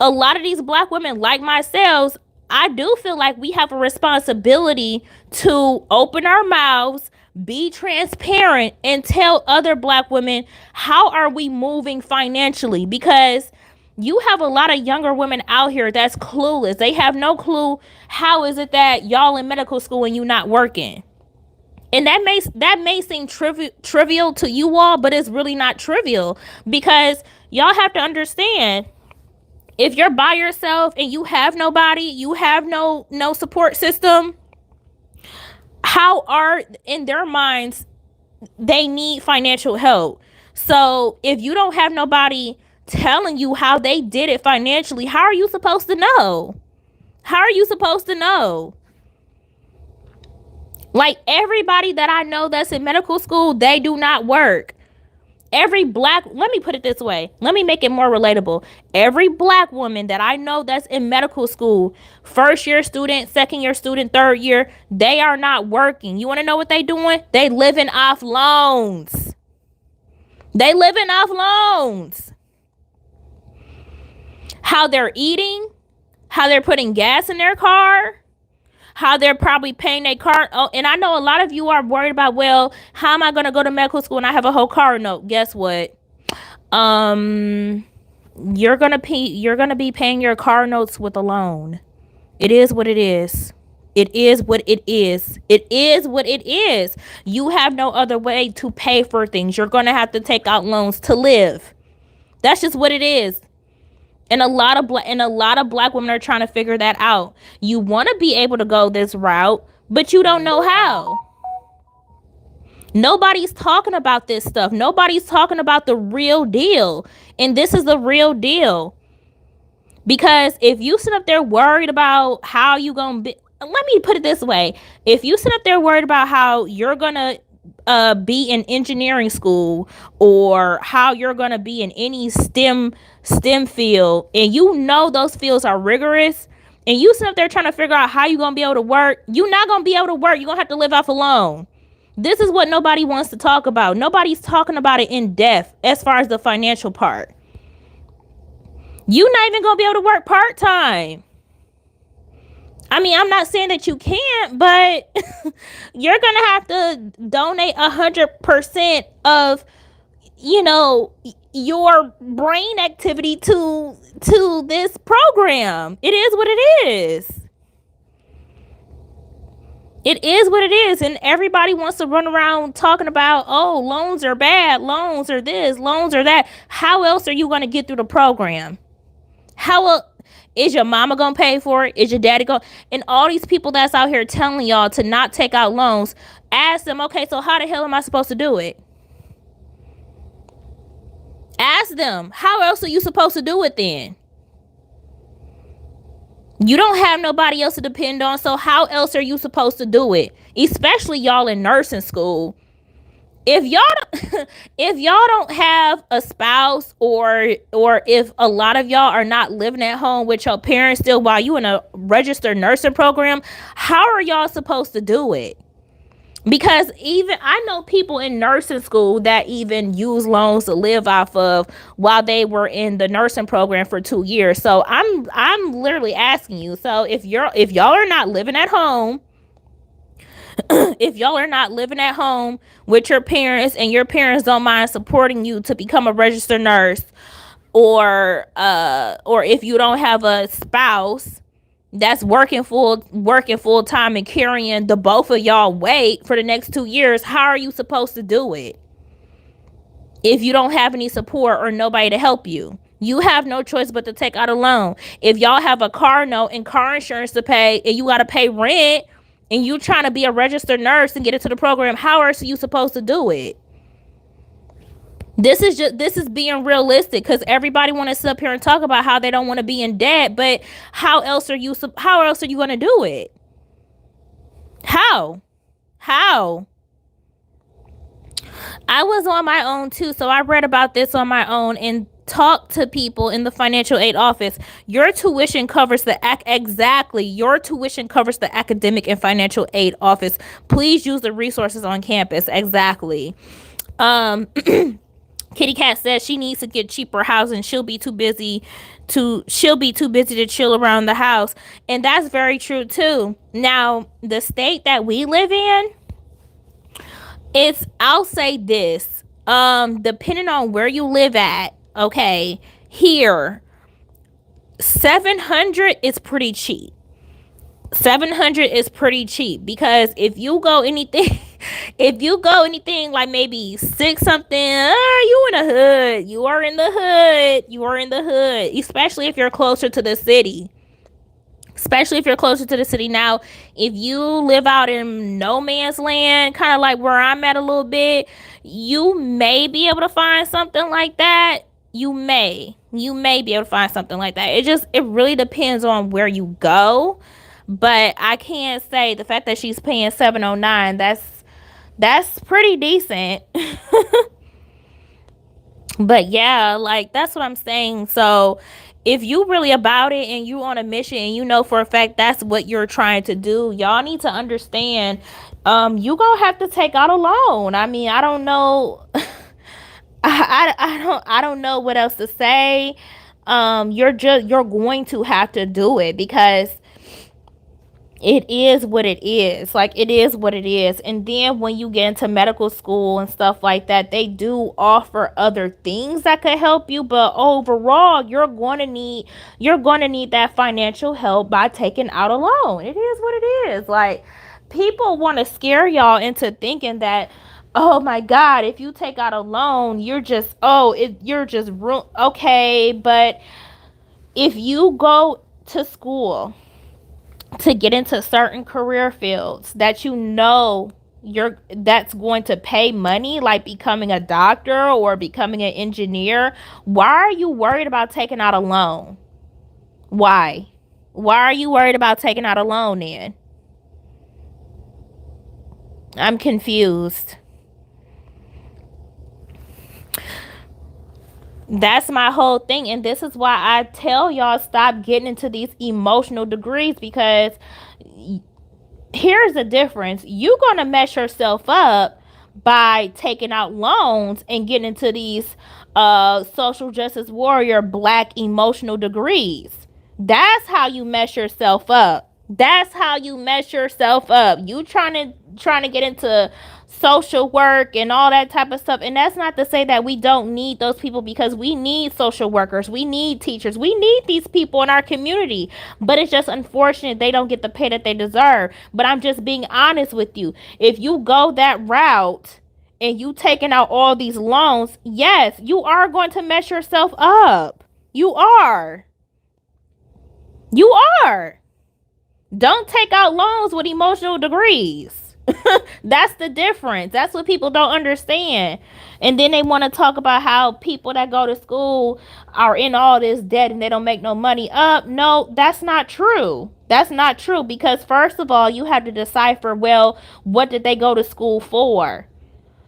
a lot of these black women like myself, I do feel like we have a responsibility to open our mouths, be transparent, and tell other black women how are we moving financially, because You have a lot of younger women out here that's clueless. They have no clue. How is it that y'all in medical school and you not working? And that may seem trivial to you all, but it's really not trivial, because y'all have to understand, if you're by yourself and you have nobody, you have no support system, how are, in their minds, they need financial help. So if you don't have nobody telling you how they did it financially, how are you supposed to know? How are you supposed to know? Like, everybody that I know that's in medical school, they do not work. Let me put it this way. Let me make it more relatable. Every black woman that I know that's in medical school, first year student, second year student, third year, they are not working. You want to know what they doing? They living off loans. They living off loans. How they're eating, how they're putting gas in their car, how they're probably paying their car. Oh, and I know a lot of you are worried about, well, how am I going to go to medical school and I have a whole car note? Guess what? You're going to be paying your car notes with a loan. It is what it is. It is what it is. It is what it is. You have no other way to pay for things. You're going to have to take out loans to live. That's just what it is. And a lot of black women are trying to figure that out. You want to be able to go this route, but you don't know how. Nobody's talking about this stuff. Nobody's talking about the real deal. And this is the real deal. Because if you sit up there worried about how you going to be, let me put it this way. If you sit up there worried about how you're going to be in engineering school, or how you're going to be in any STEM field, and you know those fields are rigorous, and you sit up there trying to figure out how you're going to be able to work, you're not going to be able to work. You're going to have to live off a loan. This is what nobody wants to talk about. Nobody's talking about it in depth as far as the financial part. You're not even going to be able to work part-time. I mean, I'm not saying that you can't, but you're going to have to donate 100% of, your brain activity to this program. It is what it is. It is what it is. And everybody wants to run around talking about, oh, loans are bad, loans are this, loans are that. How else are you going to get through the program? Is your mama gonna pay for it? Is your daddy gonna? And all these people that's out here telling y'all to not take out loans, ask them, okay, so how the hell am I supposed to do it? Ask them, how else are you supposed to do it then? You don't have nobody else to depend on, so how else are you supposed to do it? Especially y'all in nursing school. If y'all don't have a spouse, or if a lot of y'all are not living at home with your parents still while you in a registered nursing program, how are y'all supposed to do it? Because even I know people in nursing school that even use loans to live off of while they were in the nursing program for 2 years. So I'm literally asking you. So if y'all are not living at home, if y'all are not living at home with your parents, and your parents don't mind supporting you to become a registered nurse, or if you don't have a spouse that's working full time and carrying the both of y'all weight for the next 2 years, how are you supposed to do it? If you don't have any support or nobody to help you, you have no choice but to take out a loan. If y'all have a car note and car insurance to pay, and you got to pay rent, and you trying to be a registered nurse and get into the program, how else are you supposed to do it? This is being realistic, because everybody want to sit up here and talk about how they don't want to be in debt, but how else are you going to do it? How? I was on my own too, so I read about this on my own and talked to people in the financial aid office. Your tuition covers the academic and financial aid office. Please use the resources on campus. Exactly. Kitty Cat says she needs to get cheaper housing. She'll be too busy to chill around the house. And that's very true too. Now, the state that we live in, I'll say this, depending on where you live at, okay, here, 700 is pretty cheap. 700 is pretty cheap because if you go anything if you go anything like maybe six something, you in the hood. You are in the hood. You are in the hood, especially if you're closer to the city. Especially if you're closer to the city. Now, if you live out in no man's land, kind of like where I'm at a little bit, you may be able to find something like that. You may be able to find something like that. It really depends on where you go. But I can't say the fact that she's paying 709, that's pretty decent. But yeah, like that's what I'm saying. So if you really about it and you on a mission and you know for a fact that's what you're trying to do, y'all need to understand you gonna have to take out a loan. I mean, I don't know. I don't know what else to say. You're going to have to do it because it is what it is. Like, it is what it is. And then when you get into medical school and stuff like that, they do offer other things that could help you, but overall you're going to need that financial help by taking out a loan. It is what it is. Like, people want to scare y'all into thinking that, oh my god, if you take out a loan, you're just okay. But if you go to school to get into certain career fields that that's going to pay money, like becoming a doctor or becoming an engineer, why are you worried about taking out a loan? Why are you worried about taking out a loan then? I'm confused. That's my whole thing, and this is why I tell y'all stop getting into these emotional degrees, because here's the difference. You're going to mess yourself up by taking out loans and getting into these social justice warrior black emotional degrees. That's how you mess yourself up. That's how you mess yourself up. You trying to get into social work and all that type of stuff. And that's not to say that we don't need those people, because we need social workers, we need teachers, we need these people in our community. But it's just unfortunate they don't get the pay that they deserve. But I'm just being honest with you. If you go that route and you taking out all these loans, yes, you are going to mess yourself up. You are. You are. Don't take out loans with emotional degrees. That's the difference. That's what people don't understand. And then they want to talk about how people that go to school are in all this debt and they don't make no money up. No, that's not true. That's not true, because first of all, you have to decipher, well, what did they go to school for?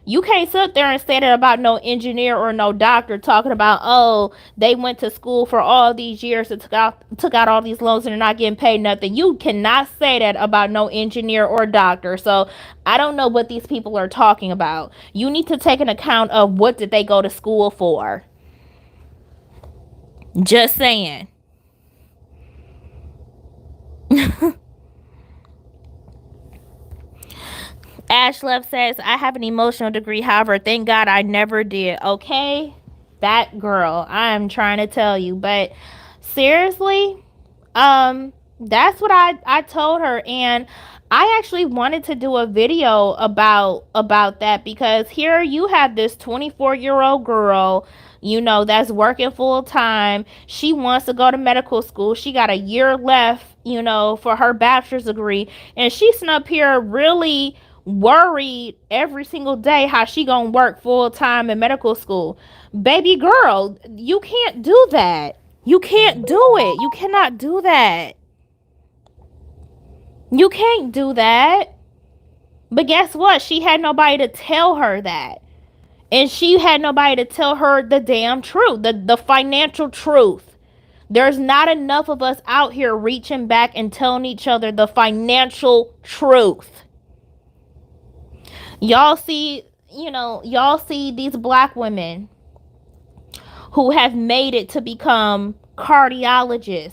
You can't sit there and say that about no engineer or no doctor, talking about, oh, they went to school for all these years and took out all these loans and they're not getting paid nothing. You cannot say that about no engineer or doctor. So I don't know what these people are talking about. You need to take an account of what did they go to school for. Just saying. Ash Love says, I have an emotional degree, however, thank God I never did. Okay? That girl, I'm trying to tell you. But seriously, that's what I told her. And I actually wanted to do a video about that, because here you have this 24-year-old girl, that's working full time. She wants to go to medical school. She got a year left, for her bachelor's degree, and she's sitting up here really worried every single day how she gonna work full time in medical school. Baby girl, you can't do that. You can't do it. You cannot do that. You can't do that. But guess what? She had nobody to tell her that. And she had nobody to tell her the damn truth, the financial truth. There's not enough of us out here reaching back and telling each other the financial truth. Y'all see these black women who have made it to become cardiologists,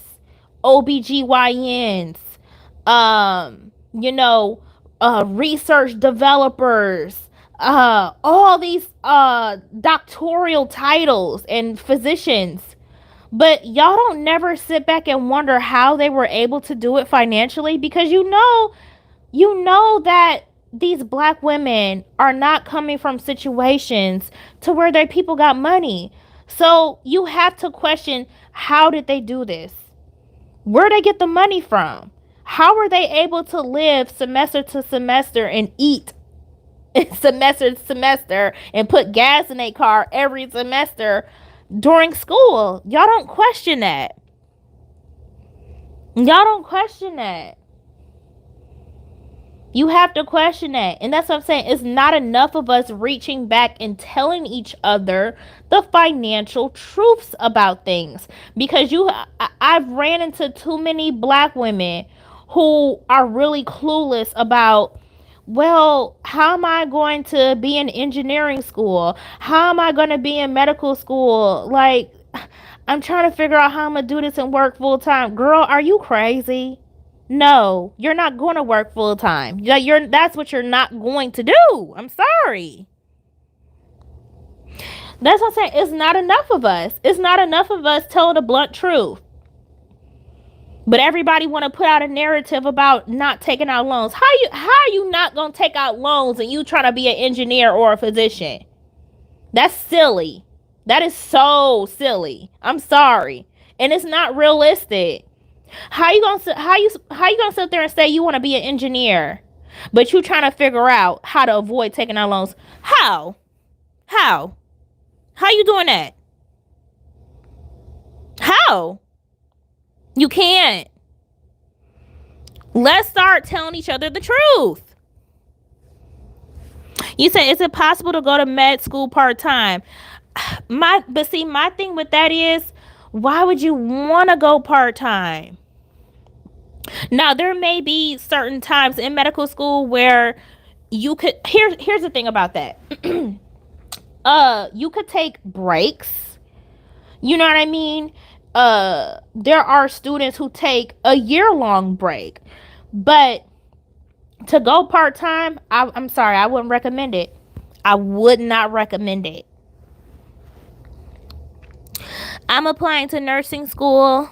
OBGYNs, research developers, all these doctoral titles and physicians. But y'all don't never sit back and wonder how they were able to do it financially, because you know that these black women are not coming from situations to where their people got money. So you have to question, how did they do this? Where they get the money from? How were they able to live semester to semester and eat semester to semester and put gas in their car every semester during school? Y'all don't question that. Y'all don't question that. You have to question that. And that's what I'm saying. It's not enough of us reaching back and telling each other the financial truths about things. Because I've ran into too many black women who are really clueless about, well, how am I going to be in engineering school? How am I going to be in medical school? Like, I'm trying to figure out how I'm going to do this and work full time. Girl, are you crazy? No, you're not going to work full time. That's what you're not going to do. I'm sorry. That's what I'm saying. It's not enough of us. It's not enough of us telling the blunt truth. But everybody want to put out a narrative about not taking out loans. How are you not going to take out loans and you trying to be an engineer or a physician? That's silly. That is so silly. I'm sorry. And it's not realistic. How you gonna sit there and say you want to be an engineer, but you trying to figure out how to avoid taking out loans? How? How? How you doing that? How? You can't. Let's start telling each other the truth. You say, is it possible to go to med school part time? My thing with that is, why would you want to go part time? Now, there may be certain times in medical school where you could, here's the thing about that. You could take breaks. You know what I mean? There are students who take a year-long break. But to go part-time, I'm sorry, I wouldn't recommend it. I would not recommend it. I'm applying to nursing school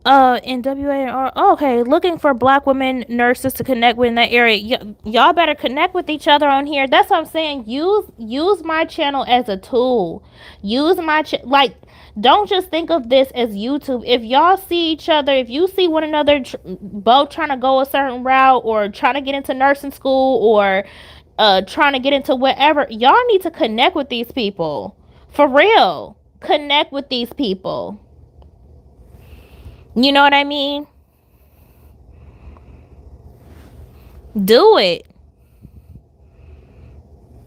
in WA. Okay, looking for black women nurses to connect with in that area. Y'all better connect with each other on here. That's what I'm saying. Use my channel as a tool. Use my like, don't just think of this as YouTube. If y'all see each other, if you see one another both trying to go a certain route, or trying to get into nursing school, or trying to get into whatever, y'all need to connect with these people. For real. Connect with these people. You know what I mean? Do it.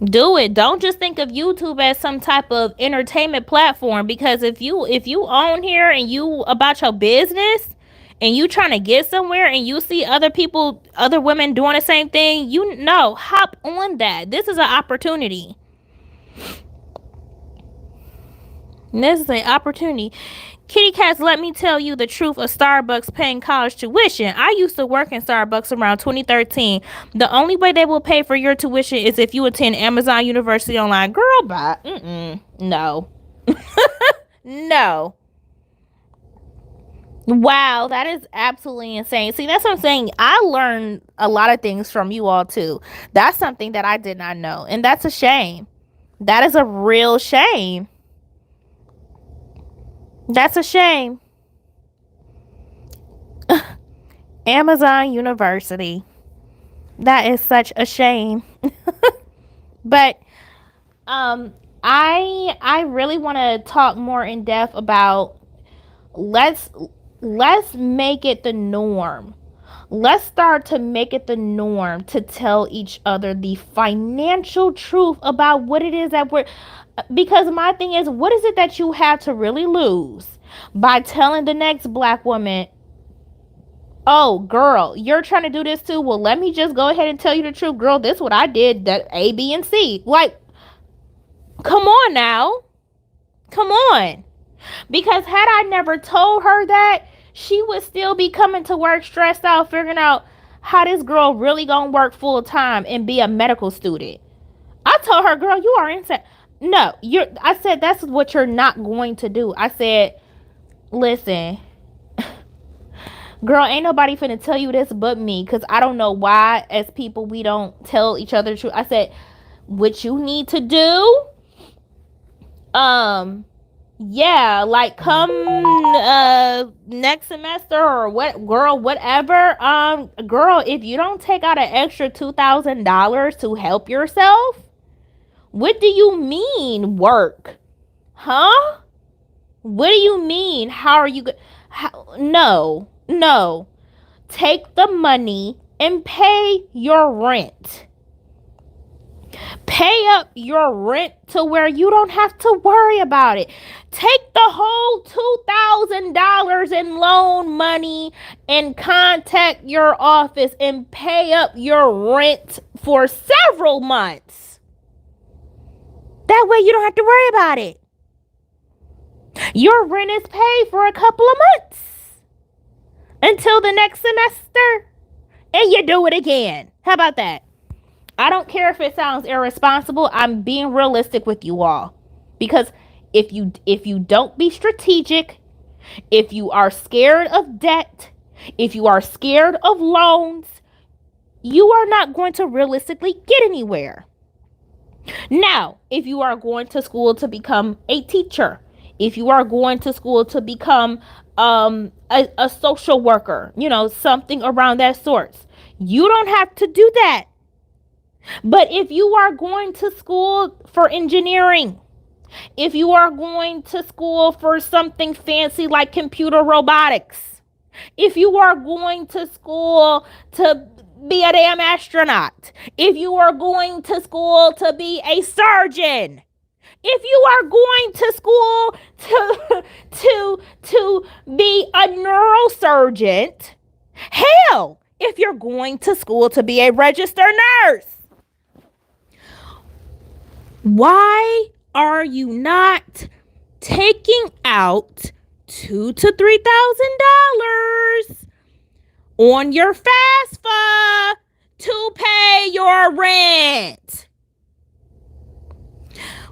Do it. Don't just think of YouTube as some type of entertainment platform, because if you own here and you about your business and you trying to get somewhere and you see other women doing the same thing, you know, hop on that. This is an opportunity. This is an opportunity. Kitty Cats, let me tell you the truth of Starbucks paying college tuition. I used to work in Starbucks around 2013. The only way they will pay for your tuition is if you attend Amazon University Online. Girl, bye. No. No. Wow, that is absolutely insane. See, that's what I'm saying. I learned a lot of things from you all too. That's something that I did not know. And that's a shame. That is a real shame. That's a shame. Amazon University. That is such a shame. But I really want to talk more in depth about, let's make it the norm. Let's start to make it the norm to tell each other the financial truth about what it is that we're, because my thing is, what is it that you have to really lose by telling the next black woman, oh girl, you're trying to do this too? Well, let me just go ahead and tell you the truth, girl. This is what I did, that A, B, and C. Like, come on now. Come on. Because had I never told her that, she would still be coming to work stressed out, figuring out how this girl really gonna work full time and be a medical student. I told her, girl, you are insane. No, I said, that's what you're not going to do. I said, Listen, girl, ain't nobody finna tell you this but me, because I don't know why, as people, we don't tell each other the truth. I said, what you need to do, yeah, like come next semester or what, girl, whatever. Girl, if you don't take out an extra $2,000 to help yourself, what do you mean work? Huh? What do you mean? How are you no, no. Take the money and pay your rent. Pay up your rent to where you don't have to worry about it. Take the whole $2,000 in loan money and contact your office and pay up your rent for several months. That way you don't have to worry about it. Your rent is paid for a couple of months until the next semester, and you do it again. How about that? I don't care if it sounds irresponsible. I'm being realistic with you all. Because if you don't be strategic, if you are scared of debt, if you are scared of loans, you are not going to realistically get anywhere. Now, if you are going to school to become a teacher, if you are going to school to become a social worker, something around that sort, you don't have to do that. But if you are going to school for engineering, if you are going to school for something fancy like computer robotics, if you are going to school to be a damn astronaut, if you are going to school to be a surgeon, if you are going to school to be a neurosurgeon, hell, if you're going to school to be a registered nurse, why are you not taking out $2,000 to $3,000 on your FAFSA to pay your rent?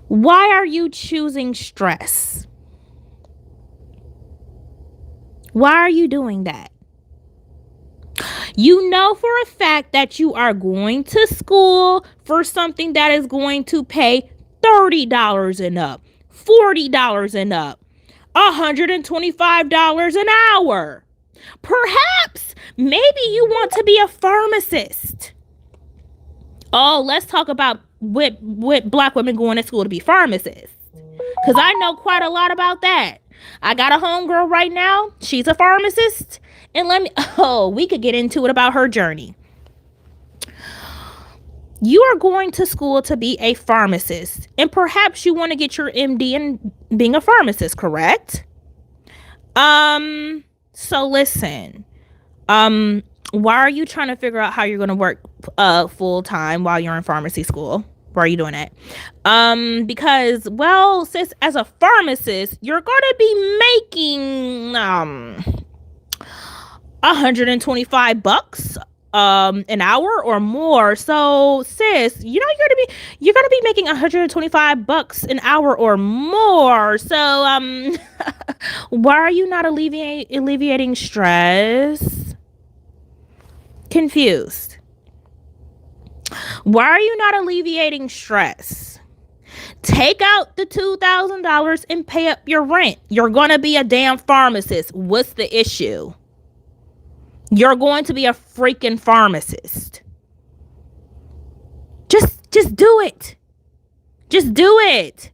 Why are you choosing stress? Why are you doing that? You know for a fact that you are going to school for something that is going to pay $30 and up, $40 and up, $125 an hour. Perhaps, maybe you want to be a pharmacist. Oh, let's talk about with black women going to school to be pharmacists. Because I know quite a lot about that. I got a homegirl right now. She's a pharmacist. And we could get into it about her journey. You are going to school to be a pharmacist. And perhaps you want to get your MD in being a pharmacist, correct? So listen. Why are you trying to figure out how you're going to work full time while you're in pharmacy school? Why are you doing that? Because, well, sis, as a pharmacist, you're going to be making $125 an hour or more. So, sis, you're gonna be making $125 an hour or more. So, why are you not alleviating stress? Confused. Why are you not alleviating stress? Take out the $2,000 and pay up your rent. You're gonna be a damn pharmacist. What's the issue? You're going to be a freaking pharmacist. Just do it. Just do it.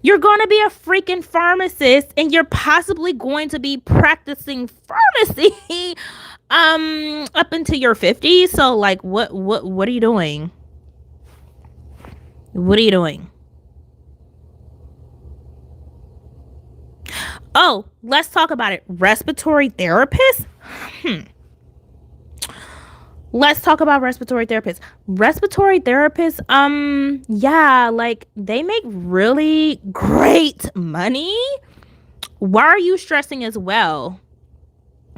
You're going to be a freaking pharmacist, and you're possibly going to be practicing pharmacy up into your 50s. So like what are you doing? What are you doing? Oh, let's talk about it. Respiratory therapist? Let's talk about respiratory therapists. Respiratory therapists, yeah, like they make really great money. Why are you stressing as well?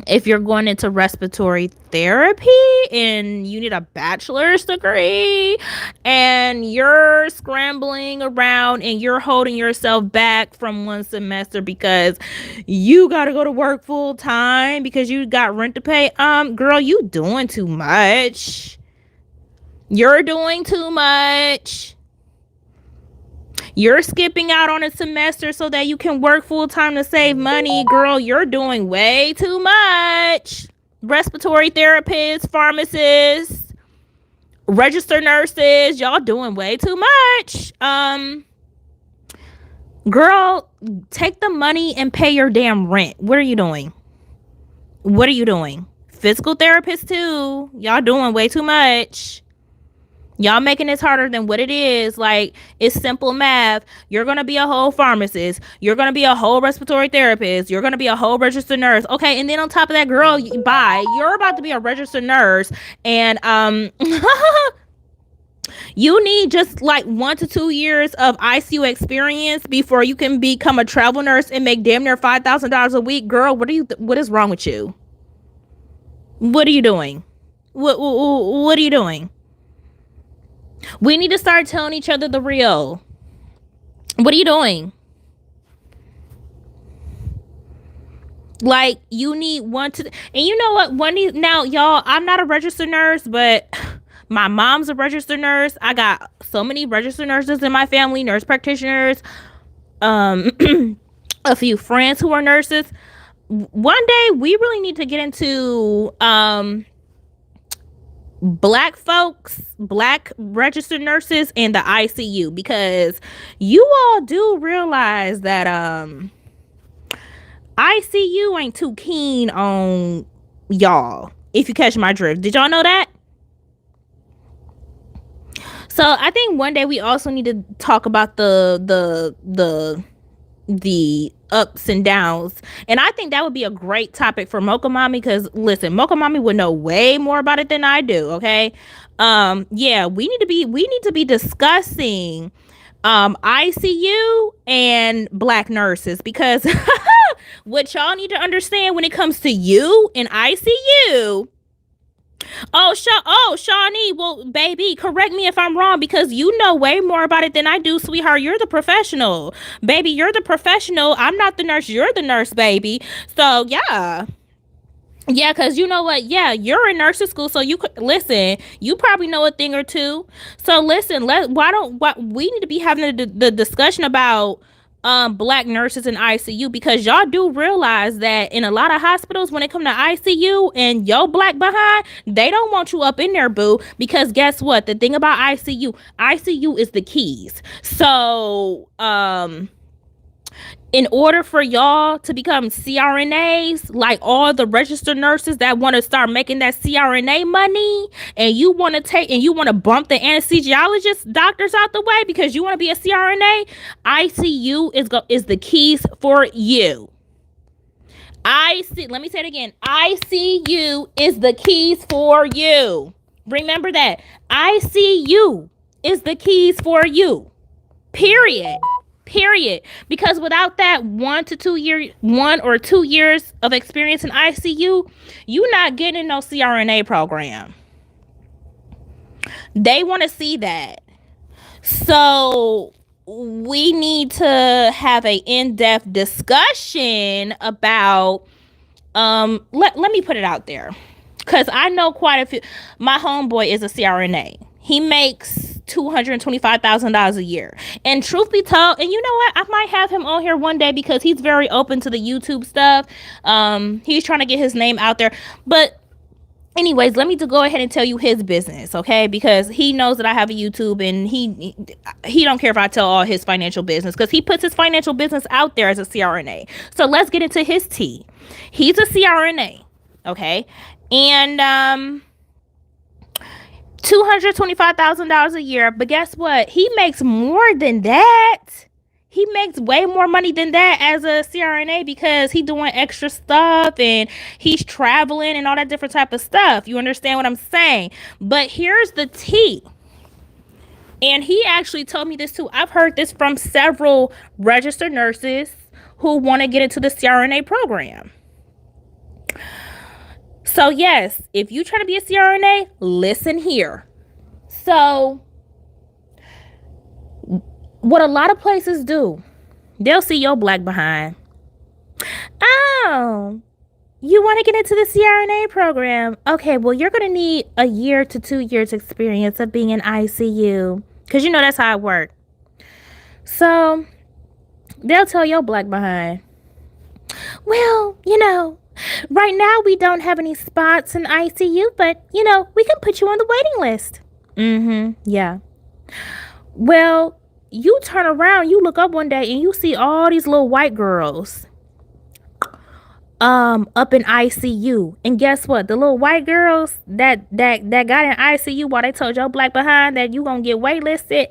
If you're going into respiratory therapy and you need a bachelor's degree and you're scrambling around and you're holding yourself back from one semester because you got to go to work full time because you got rent to pay, girl, you doing too much. You're doing too much. You're skipping out on a semester so that you can work full time to save money. Girl, you're doing way too much. Respiratory therapists, pharmacists, registered nurses, y'all doing way too much. Girl, take the money and pay your damn rent. What are you doing? What are you doing? Physical therapists too. Y'all doing way too much. Y'all making this harder than what it is. Like, it's simple math. You're going to be a whole pharmacist. You're going to be a whole respiratory therapist. You're going to be a whole registered nurse. Okay, and then on top of that, girl, bye. You're about to be a registered nurse. And, you need just like 1 to 2 years of ICU experience before you can become a travel nurse and make damn near $5,000 a week. Girl, what is wrong with you? What are you doing? What are you doing? We need to start telling each other the real. What are you doing? Like, you need one to, and you know what? Now, y'all, I'm not a registered nurse, but my mom's a registered nurse. I got so many registered nurses in my family, nurse practitioners, a few friends who are nurses. One day, we really need to get into black folks, black registered nurses in the ICU, because you all do realize that ICU ain't too keen on y'all, if you catch my drift. Did y'all know that? So I think one day we also need to talk about the ups and downs. And I think that would be a great topic for Mocha Mommy, because listen, Mocha Mommy would know way more about it than I do, okay? Yeah, we need to be discussing ICU and black nurses, because what y'all need to understand when it comes to you in ICU. Shawnee, well, baby, correct me if I'm wrong, because you know way more about it than I do, sweetheart. You're the professional. Baby, you're the professional. I'm not the nurse. You're the nurse, baby. So, yeah. Yeah, because you know what? Yeah, you're in nursing school, so you could listen. You probably know a thing or two. So listen, we need to be having the discussion about black nurses in ICU, because y'all do realize that in a lot of hospitals, when it come to ICU and yo black behind, they don't want you up in there, boo. Because guess what? The thing about ICU is the keys. So in order for y'all to become CRNAs, like all the registered nurses that want to start making that CRNA money, and you want to bump the anesthesiologist doctors out the way because you want to be a CRNA, ICU is the keys for you. Let me say it again. ICU is the keys for you. Remember that. ICU is the keys for you. Period. Because without that 1 or 2 years of experience in ICU, you not getting no CRNA program. They want to see that. So we need to have a in-depth discussion about let me put it out there, because I know quite a few. My homeboy is a CRNA. He makes $225,000 a year. And truth be told, and you know what? I might have him on here one day because he's very open to the YouTube stuff. He's trying to get his name out there. But anyways, let me go ahead and tell you his business, okay? Because he knows that I have a YouTube, and he don't care if I tell all his financial business, because he puts his financial business out there as a CRNA. So let's get into his tea. He's a CRNA, okay? And $225,000 a year, but guess what? He makes more than that. He makes way more money than that as a CRNA, because he's doing extra stuff and he's traveling and all that different type of stuff. You understand what I'm saying? But here's the tea. And he actually told me this too. I've heard this from several registered nurses who want to get into the CRNA program. So yes, if you try to be a CRNA, listen here. So what a lot of places do, they'll see your black behind. Oh, you want to get into the CRNA program? Okay, well, you're going to need a year to 2 years experience of being in ICU. Because you know that's how it works. So they'll tell your black behind, well, right now we don't have any spots in ICU, but, we can put you on the waiting list. Yeah. Well, you turn around, you look up one day and you see all these little white girls up in ICU. And guess what? The little white girls that got in ICU while they told your black behind that you gonna get waitlisted.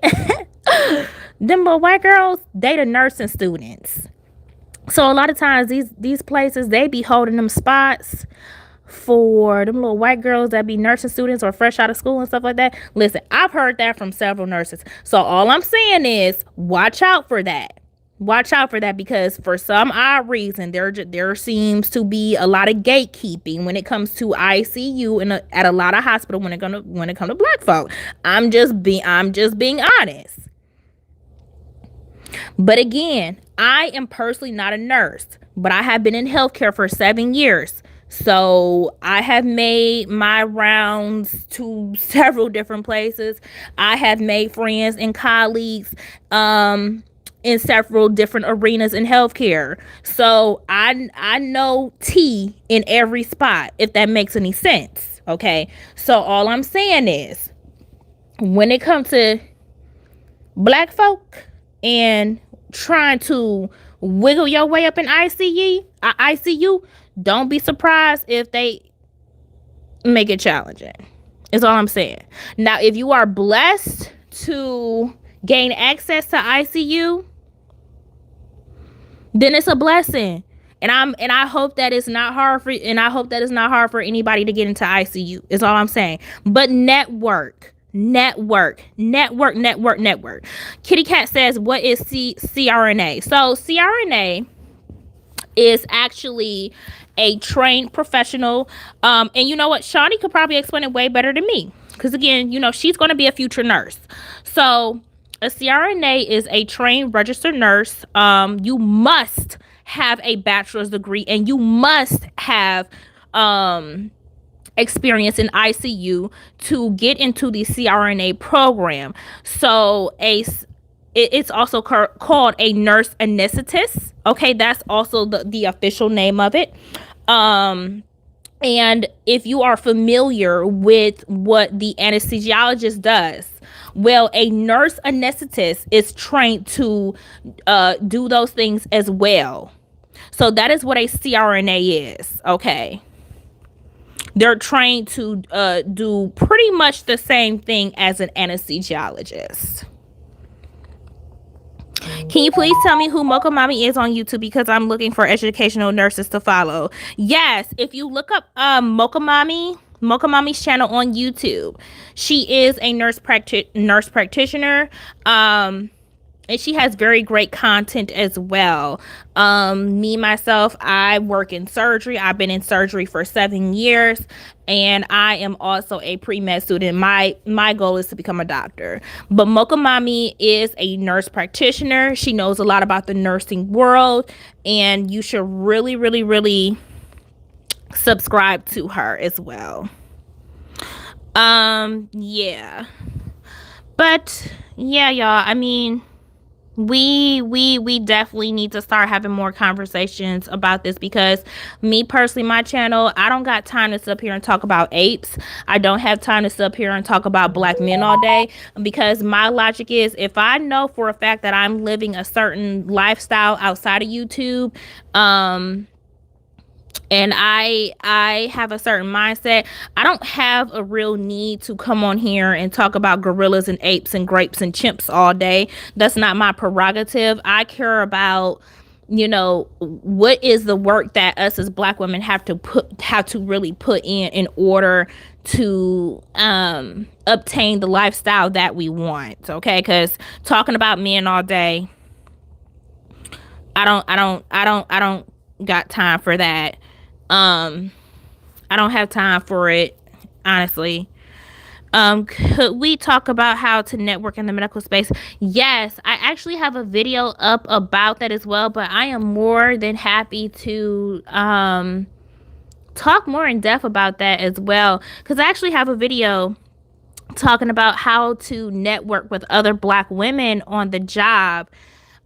Them little white girls, they the nursing students. So a lot of times these places, they be holding them spots for them little white girls that be nursing students or fresh out of school and stuff like that. Listen, I've heard that from several nurses. So all I'm saying is watch out for that. Watch out for that, because for some odd reason there seems to be a lot of gatekeeping when it comes to ICU and at a lot of hospitals when it comes to black folk. I'm just being honest. But again, I am personally not a nurse, but I have been in healthcare for 7 years. So I have made my rounds to several different places. I have made friends and colleagues in several different arenas in healthcare. So I know tea in every spot, if that makes any sense. Okay. So all I'm saying is, when it comes to black folk and trying to wiggle your way up in ICU, don't be surprised if they make it challenging. Is all I'm saying. Now, if you are blessed to gain access to ICU, then it's a blessing. And I hope that it's not hard for anybody to get into ICU. Is all I'm saying. But network. Kitty Cat says, what is CRNA? So CRNA is actually a trained professional. And you know what? Shawnee could probably explain it way better than me. Because again, she's going to be a future nurse. So a CRNA is a trained registered nurse. You must have a bachelor's degree and you must have experience in ICU to get into the CRNA program. So it's also called a nurse anesthetist. Okay, that's also the official name of it. And if you are familiar with what the anesthesiologist does, well, a nurse anesthetist is trained to do those things as well. So that is what a CRNA is. Okay. They're trained to do pretty much the same thing as an anesthesiologist. Can you please tell me who Mocha Mommy is on YouTube, because I'm looking for educational nurses to follow? Yes, if you look up Mocha Mommy's channel on YouTube, she is a nurse practitioner. And she has very great content as well. Me, myself, I work in surgery. I've been in surgery for 7 years. And I am also a pre-med student. My goal is to become a doctor. But Mocha Mommy is a nurse practitioner. She knows a lot about the nursing world. And you should really, really, really subscribe to her as well. Yeah. But, yeah, y'all. I mean, we definitely need to start having more conversations about this, because me personally, my channel, I don't got time to sit up here and talk about apes. I don't have time to sit up here and talk about black men all day, because my logic is, if I know for a fact that I'm living a certain lifestyle outside of YouTube, and I have a certain mindset, I don't have a real need to come on here and talk about gorillas and apes and grapes and chimps all day. That's not my prerogative. I care about, what is the work that us as black women have to really put in order to obtain the lifestyle that we want. Okay, because talking about men all day, I don't got time for that. I I don't have time for it, honestly. Could we talk about how to network in the medical space? Yes, I actually have a video up about that as well, but I am more than happy to talk more in depth about that as well, because I actually have a video talking about how to network with other Black women on the job.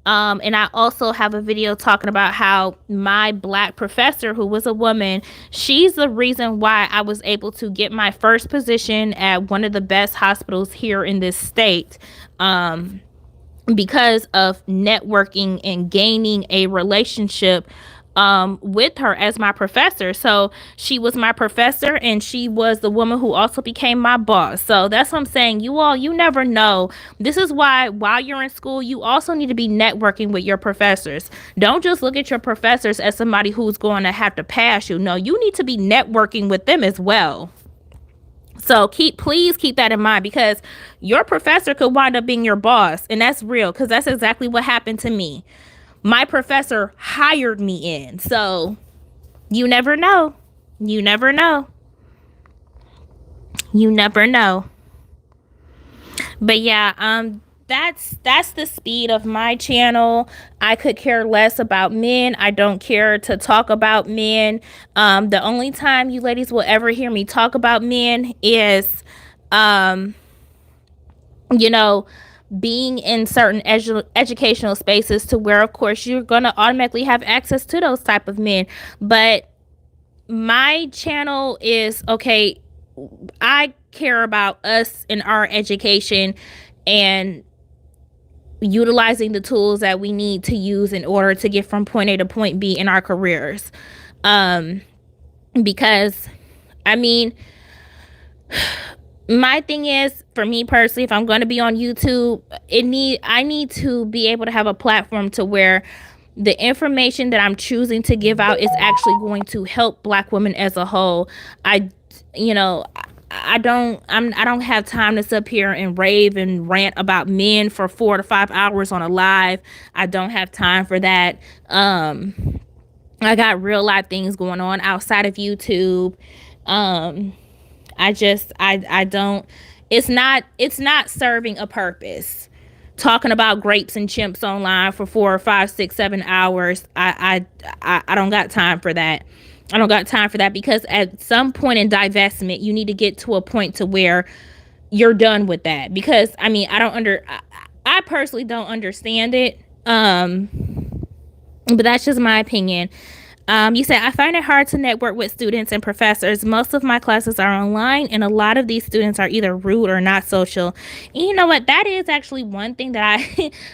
And I also have a video talking about how my Black professor, who was a woman, she's the reason why I was able to get my first position at one of the best hospitals here in this state. Because of networking and gaining a relationship with her as my professor. So she was my professor, and she was the woman who also became my boss. So that's what I'm saying. You all, you never know. This is why while you're in school, you also need to be networking with your professors. Don't just look at your professors as somebody who's going to have to pass you. No, you need to be networking with them as well. So please keep that in mind, because your professor could wind up being your boss, and that's real, because that's exactly what happened to me. My professor hired me in. So you never know. You never know. You never know. But yeah, that's the speed of my channel. I could care less about men. I don't care to talk about men. The only time you ladies will ever hear me talk about men is you know, being in certain educational spaces, to where of course you're going to automatically have access to those type of men. But my channel is okay, I care about us in our education and utilizing the tools that we need to use in order to get from point A to point B in our careers. Because I mean, my thing is, for me personally, if I'm going to be on YouTube, I need to be able to have a platform to where the information that I'm choosing to give out is actually going to help Black women as a whole. I don't have time to sit up here and rave and rant about men for 4 to 5 hours on a live. I don't have time for that. I got real life things going on outside of YouTube. I don't, it's not serving a purpose. Talking about grapes and chimps online for 4 or 5, 6, 7 hours. I don't got time for that. I don't got time for that, because at some point in divestment, you need to get to a point to where you're done with that. Because I mean, I personally don't understand it. But that's just my opinion. You said, I find it hard to network with students and professors. Most of my classes are online, and a lot of these students are either rude or not social. And you know what? That is actually one thing that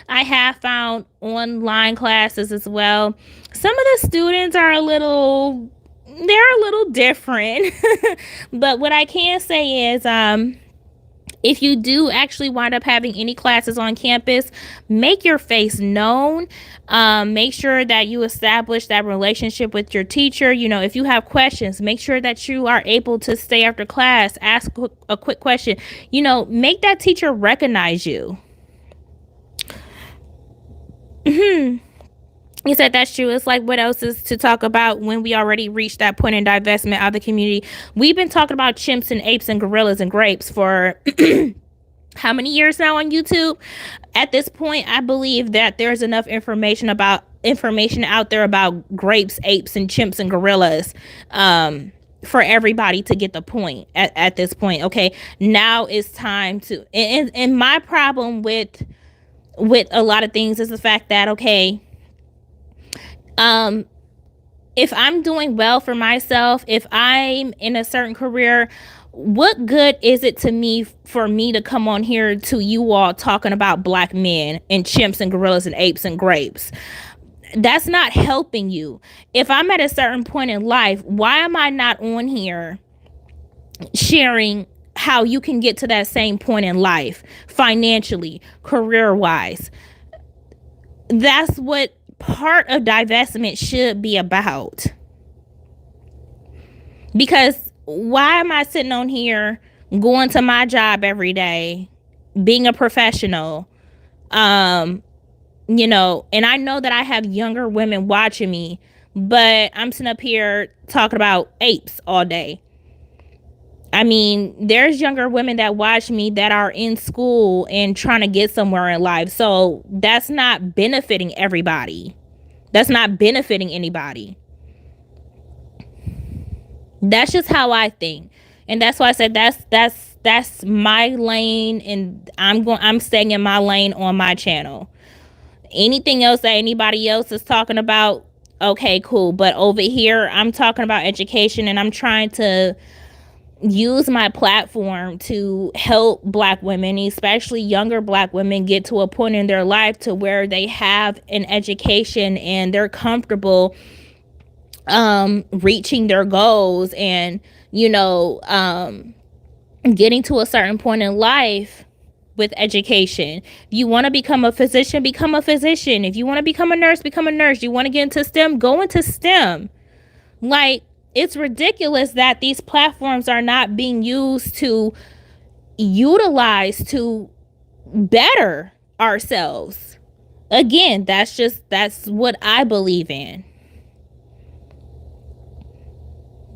I have found online classes as well. Some of the students are they're a little different. But what I can say is, if you do actually wind up having any classes on campus, make your face known. Make sure that you establish that relationship with your teacher. You know, if you have questions, make sure that you are able to stay after class, ask a quick question. You know, make that teacher recognize you. You said that's true. It's like, what else is to talk about when we already reached that point in divestment of the community? We've been talking about chimps and apes and gorillas and grapes for how many years now on YouTube? At this point, I believe that there's enough information out there about grapes, apes, and chimps and gorillas for everybody to get the point at this point. Okay, now it's time to. And my problem with a lot of things is the fact that, okay, if I'm doing well for myself, if I'm in a certain career, what good is it to me for me to come on here to you all talking about Black men and chimps and gorillas and apes and grapes? That's not helping you. If I'm at a certain point in life, why am I not on here sharing how you can get to that same point in life, financially, career-wise? That's what part of divestment should be about. Because why am I sitting on here going to my job every day, being a professional, you know, and I know that I have younger women watching me, but I'm sitting up here talking about apes all day. I mean, there's younger women that watch me that are in school and trying to get somewhere in life. So that's not benefiting everybody. That's not benefiting anybody. That's just how I think. And that's why I said that's my lane, and I'm staying in my lane on my channel. Anything else that anybody else is talking about, okay, cool. But over here, I'm talking about education, and I'm trying to use my platform to help Black women, especially younger Black women, get to a point in their life to where they have an education and they're comfortable reaching their goals, and getting to a certain point in life with education. If you want to become a physician, become a physician. If you want to become a nurse, become a nurse. You want to get into STEM, go into STEM. Like, it's ridiculous that these platforms are not being used to utilize to better ourselves. Again, that's what I believe in.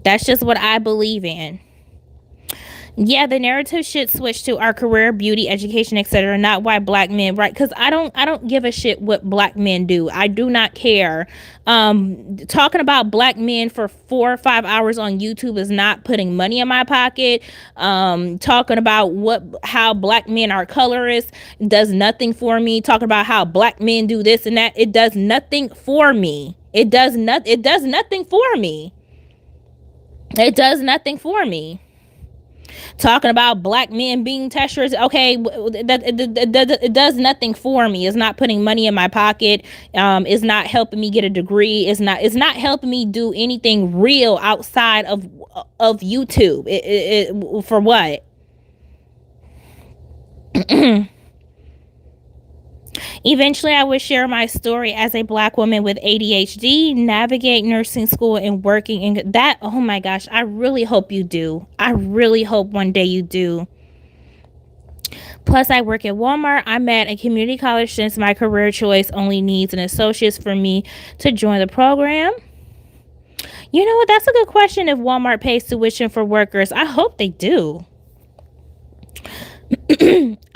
That's just what I believe in. Yeah, the narrative should switch to our career, beauty, education, etc. Not why Black men, right? Because I don't give a shit what Black men do. I do not care. Talking about Black men for 4 or 5 hours on YouTube is not putting money in my pocket. Talking about how Black men are colorists does nothing for me. Talking about how Black men do this and that, it does nothing for me. It does nothing for me. It does nothing for me. Talking about Black men being testers, okay, it does nothing for me. It's not putting money in my pocket. It's not helping me get a degree. It's not helping me do anything real outside of YouTube. For what? Eventually, I would share my story as a Black woman with ADHD, navigate nursing school and working in that. Oh my gosh, I really hope you do. I really hope one day you do. Plus, I work at Walmart. I'm at a community college since my career choice only needs an associate's for me to join the program. You know what? That's a good question if Walmart pays tuition for workers. I hope they do.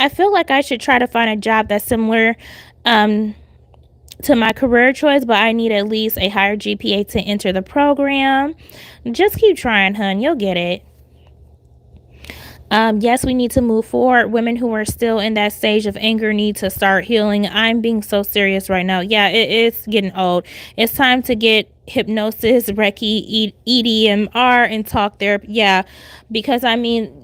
I feel like I should try to find a job that's similar to my career choice, but I need at least a higher GPA to enter the program. Just keep trying, hun. You'll get it. Yes, we need to move forward. Women who are still in that stage of anger need to start healing. I'm being so serious right now. Yeah, it's getting old. It's time to get hypnosis, Reiki, EDMR, and talk therapy. Yeah, because I mean,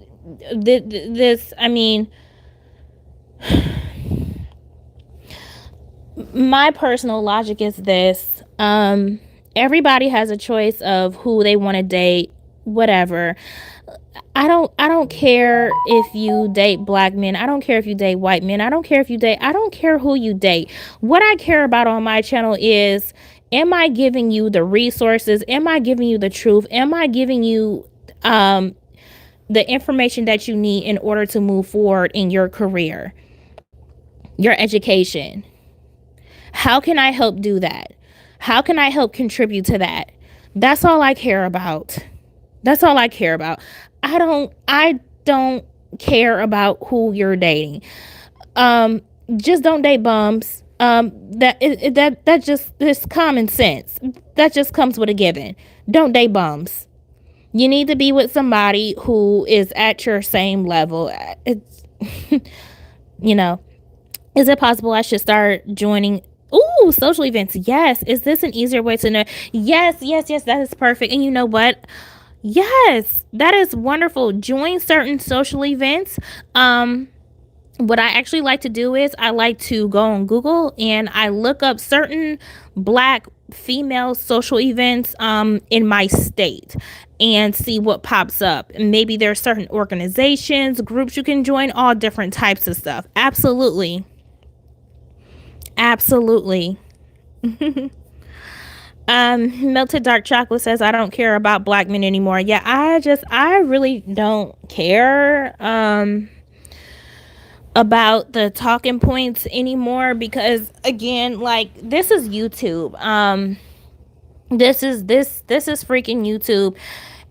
my personal logic is this. Everybody has a choice of who they want to date, whatever. I don't care if you date Black men. I don't care if you date white men. I don't care who you date. What I care about on my channel is, am I giving you the resources? Am I giving you the truth? Am I giving you the information that you need in order to move forward in your career, your education? How can I help do that? How can I help contribute to that? That's all I care about. That's all I care about. I don't care about who you're dating. Just don't date bums. That just is common sense. That just comes with a given. Don't date bums. You need to be with somebody who is at your same level. It's is it possible I should start joining social events? Yes. Is this an easier way to know? Yes, that is perfect. And you know what? Yes, that is wonderful. Join certain social events. What I actually like to do is I like to go on Google and I look up certain Black female social events in my state and see what pops up. Maybe there are certain organizations, groups you can join, all different types of stuff. Absolutely. Melted dark chocolate says, I don't care about Black men anymore. Yeah, I really don't care about the talking points anymore, because again, like, this is YouTube. This is freaking YouTube.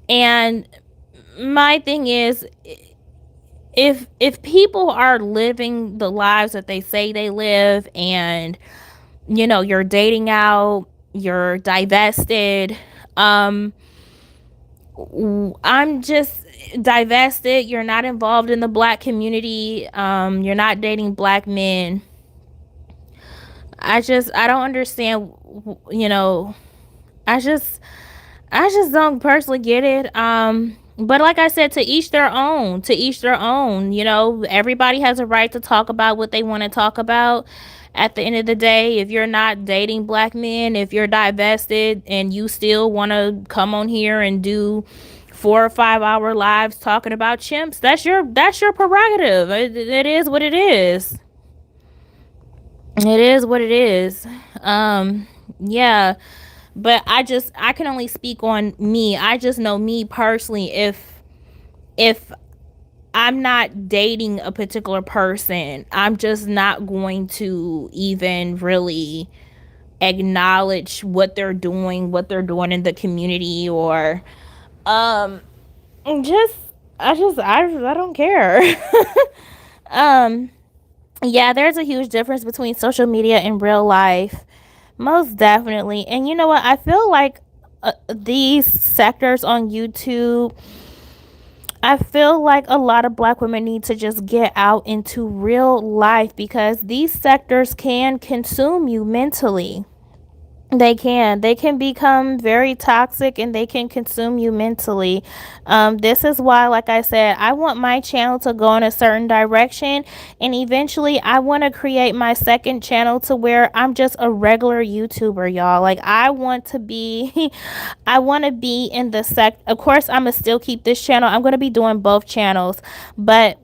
And my thing is, if people are living the lives that they say they live, and you're dating out, you're divested, um I'm just divested, you're not involved in the black community, you're not dating black men. I don't understand. you know I just I just don't personally get it. But like I said, to each their own. To each their own. Everybody has a right to talk about what they want to talk about. At the end of the day, if you're not dating black men, if you're divested and you still want to come on here and do 4 or 5 hour lives talking about chimps, that's your prerogative. It is what it is. It is what it is. Yeah. But I can only speak on me. I just know me personally. If I'm not dating a particular person, I'm just not going to even really acknowledge what they're doing in the community, or um just I don't care. um yeah, there's a huge difference between social media and real life. Most definitely. And you know what? I feel like these sectors on YouTube, I feel like a lot of black women need to just get out into real life, because these sectors can consume you mentally. They can become very toxic, and they can consume you mentally. This is why, like I said, I want my channel to go in a certain direction, and eventually I want to create my second channel to where I'm just a regular YouTuber, y'all. Like, I want to be I want to be in the of course I'm gonna still keep this channel. I'm gonna be doing both channels, but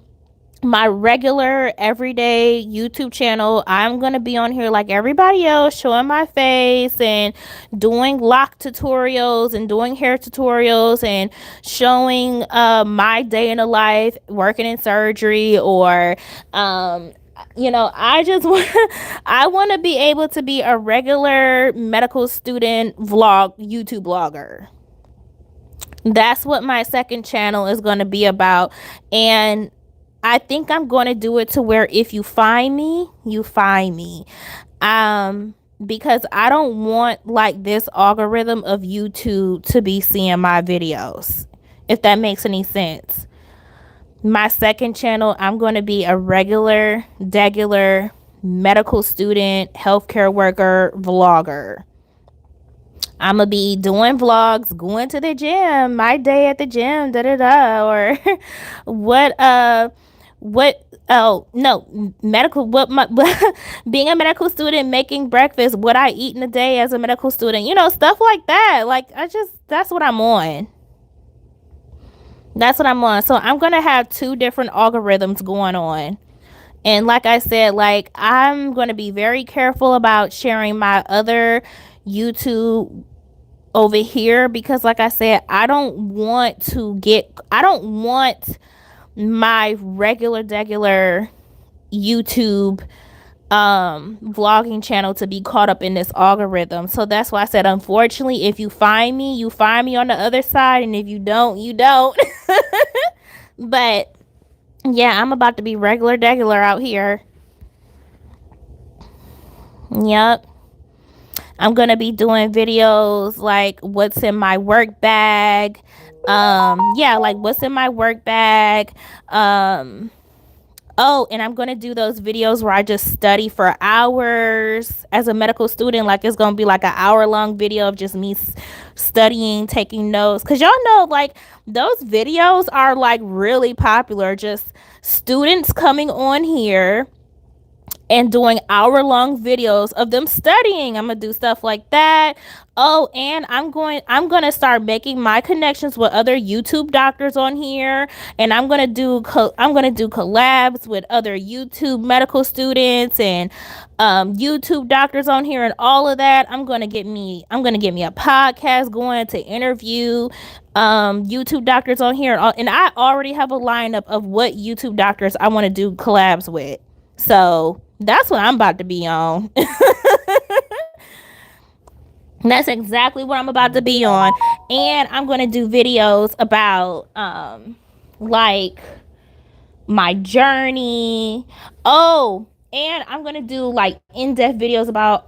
my regular everyday YouTube channel, I'm going to be on here like everybody else, showing my face and doing lock tutorials and doing hair tutorials and showing my day in the life working in surgery, or I just want I want to be able to be a regular medical student vlog YouTube blogger. That's what my second channel is going to be about. And I think I'm going to do it to where if you find me, you find me. Because I don't want like this algorithm of YouTube to be seeing my videos. If that makes any sense. My second channel, I'm going to be a regular medical student, healthcare worker, vlogger. I'm gonna be doing vlogs, going to the gym, my day at the gym, da da da, or what what oh no, medical what my being a medical student, making breakfast, what I eat in a day as a medical student, stuff like that. Like, that's what I'm on. That's what I'm on. So I'm gonna have two different algorithms going on. And like I said, like, I'm gonna be very careful about sharing my other YouTube over here, because like I said, I don't want my regular YouTube vlogging channel to be caught up in this algorithm. So that's why I said, unfortunately, if you find me, you find me on the other side, and if you don't, you don't. But yeah, I'm about to be regular out here. Yep. I'm gonna be doing videos like what's in my work bag. Yeah, like what's in my work bag. Oh, and I'm gonna do those videos where I just study for hours as a medical student. Like, it's gonna be like an hour long video of just me studying, taking notes. Cause y'all know, like, those videos are like really popular. Just students coming on here and doing hour-long videos of them studying. I'm gonna do stuff like that. Oh, and I'm gonna start making my connections with other YouTube doctors on here, and I'm gonna do collabs with other YouTube medical students and YouTube doctors on here, and all of that. I'm gonna get me a podcast going to interview YouTube doctors on here, and I already have a lineup of what YouTube doctors I want to do collabs with. So that's what I'm about to be on. That's exactly what I'm about to be on. And I'm going to do videos about like my journey. Oh, and I'm gonna do like in-depth videos about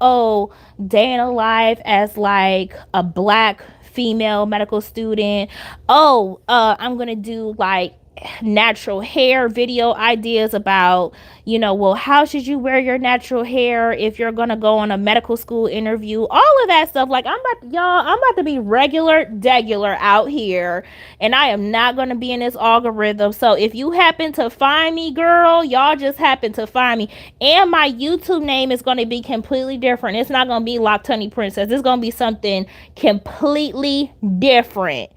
day in a life as like a black female medical student. I'm gonna do like natural hair video ideas about, well, how should you wear your natural hair if you're gonna go on a medical school interview, all of that stuff. Like, I'm about to be regular degular out here, and I am not gonna be in this algorithm. So if you happen to find me, girl, y'all just happen to find me. And my YouTube name is gonna be completely different. It's not gonna be Loctoni Princess. It's gonna be something completely different.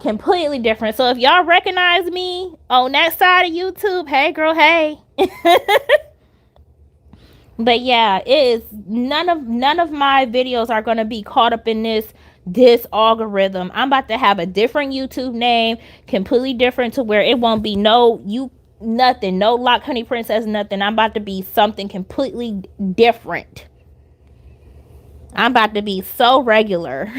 Completely different. So if y'all recognize me on that side of YouTube, hey girl, hey. But yeah, it is none of my videos are gonna be caught up in this algorithm. I'm about to have a different YouTube name, completely different, to where it won't be nothing, no Lock Honey Princess, nothing. I'm about to be something completely different. I'm about to be so regular.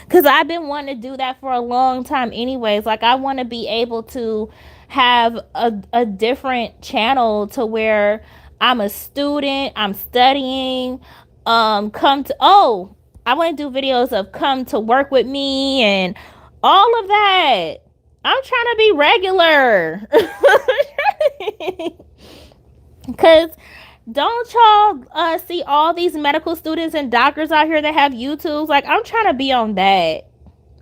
Because I've been wanting to do that for a long time anyways. Like, I want to be able to have a different channel to where I'm a student, I'm studying, I want to do videos of come to work with me and all of that. I'm trying to be regular. Because don't y'all see all these medical students and doctors out here that have YouTubes? Like, I'm trying to be on that.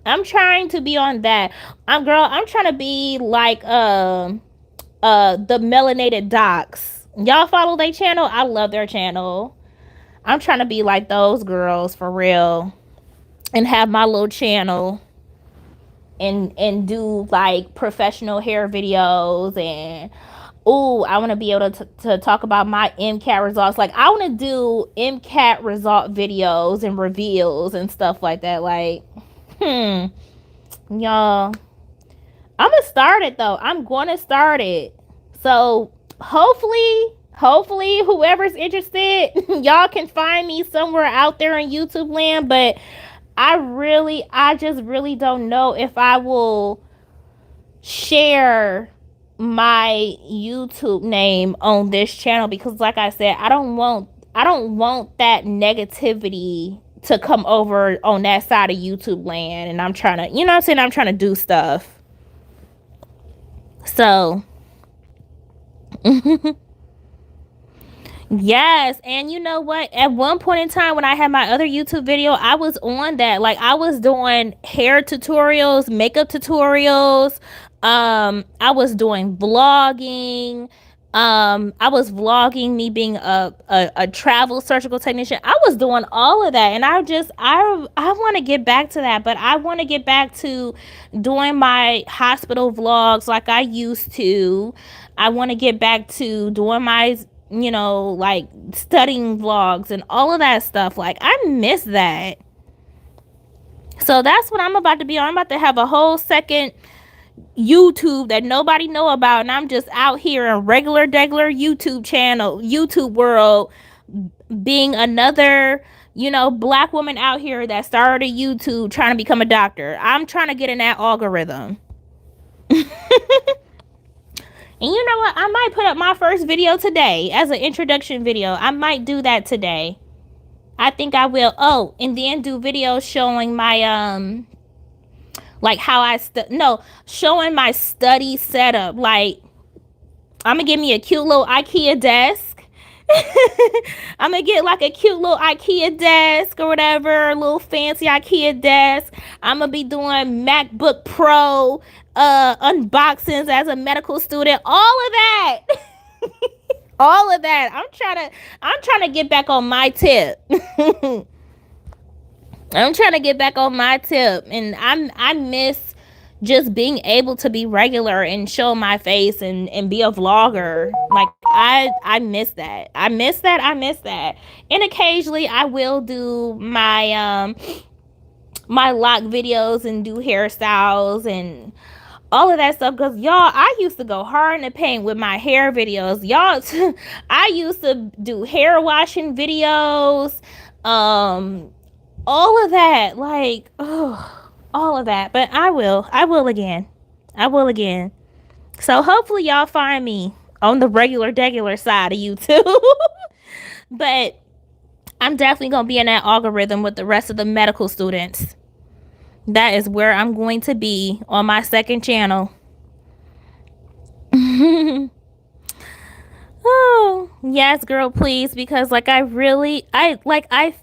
I'm trying to be on that. I'm trying to be like the melanated docs. Y'all follow their channel? I love their channel. I'm trying to be like those girls for real. And have my little channel and do like professional hair videos. And I want to be able to talk about my MCAT results. Like, I want to do MCAT result videos and reveals and stuff like that. Like, y'all, I'm gonna start it though. I'm gonna start it. So hopefully whoever's interested, y'all can find me somewhere out there in YouTube land. But I just really don't know if I will share my YouTube name on this channel, because like I said, I don't want that negativity to come over on that side of YouTube land. And I'm trying to, you know what I'm saying, I'm trying to do stuff. So yes, and you know what? At one point in time when I had my other YouTube video, I was on that. Like, I was doing hair tutorials, makeup tutorials. I was doing vlogging. I was vlogging me being a travel surgical technician. I was doing all of that, and I want to get back to that, but I want to get back to doing my hospital vlogs like I used to. I want to get back to doing my, like studying vlogs and all of that stuff. Like, I miss that. So that's what I'm about to be on. I'm about to have a whole second YouTube that nobody know about, and I'm just out here in regular YouTube world, being another, black woman out here that started a YouTube trying to become a doctor. I'm trying to get in that algorithm. And you know what? I might put up my first video today as an introduction video. I might do that today. I think I will. Oh, and then do videos showing my like how showing my study setup. Like, I'm gonna give me a cute little IKEA desk. I'm gonna get like a cute little IKEA desk or whatever, a little fancy IKEA desk. I'm gonna be doing MacBook Pro unboxings as a medical student. All of that. All of that. I'm trying to get back on my tip. I'm trying to get back on my tip, and I miss just being able to be regular and show my face and be a vlogger. Like, I miss that. I miss that. And occasionally I will do my my lock videos and do hairstyles and all of that stuff, because y'all, I used to go hard in the paint with my hair videos. Y'all, I used to do hair washing videos, All of that. Like, oh, all of that. But I will again. I will again. So hopefully y'all find me on the regular side of YouTube. But I'm definitely going to be in that algorithm with the rest of the medical students. That is where I'm going to be on my second channel. Oh, yes, girl, please. Because, like, I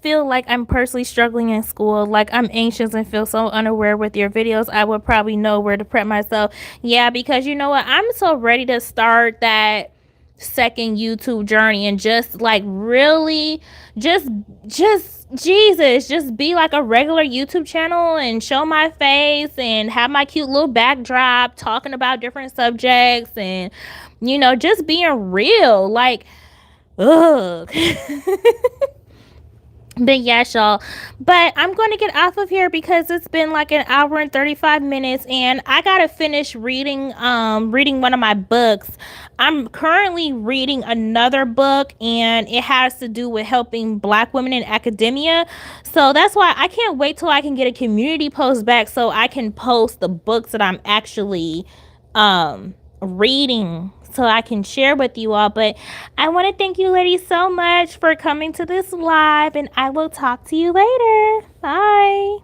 feel like I'm personally struggling in school. Like, I'm anxious and feel so unaware with your videos. I would probably know where to prep myself. Yeah, because you know what? I'm so ready to start that second YouTube journey and just like really just Jesus, just be like a regular YouTube channel and show my face and have my cute little backdrop talking about different subjects and just being real. Like, ugh. But yeah, y'all. But I'm going to get off of here because it's been like an hour and 35 minutes and I got to finish reading one of my books. I'm currently reading another book and it has to do with helping black women in academia. So that's why I can't wait till I can get a community post back so I can post the books that I'm actually reading so I can share with you all. But I want to thank you, ladies, so much for coming to this live, and I will talk to you later. Bye.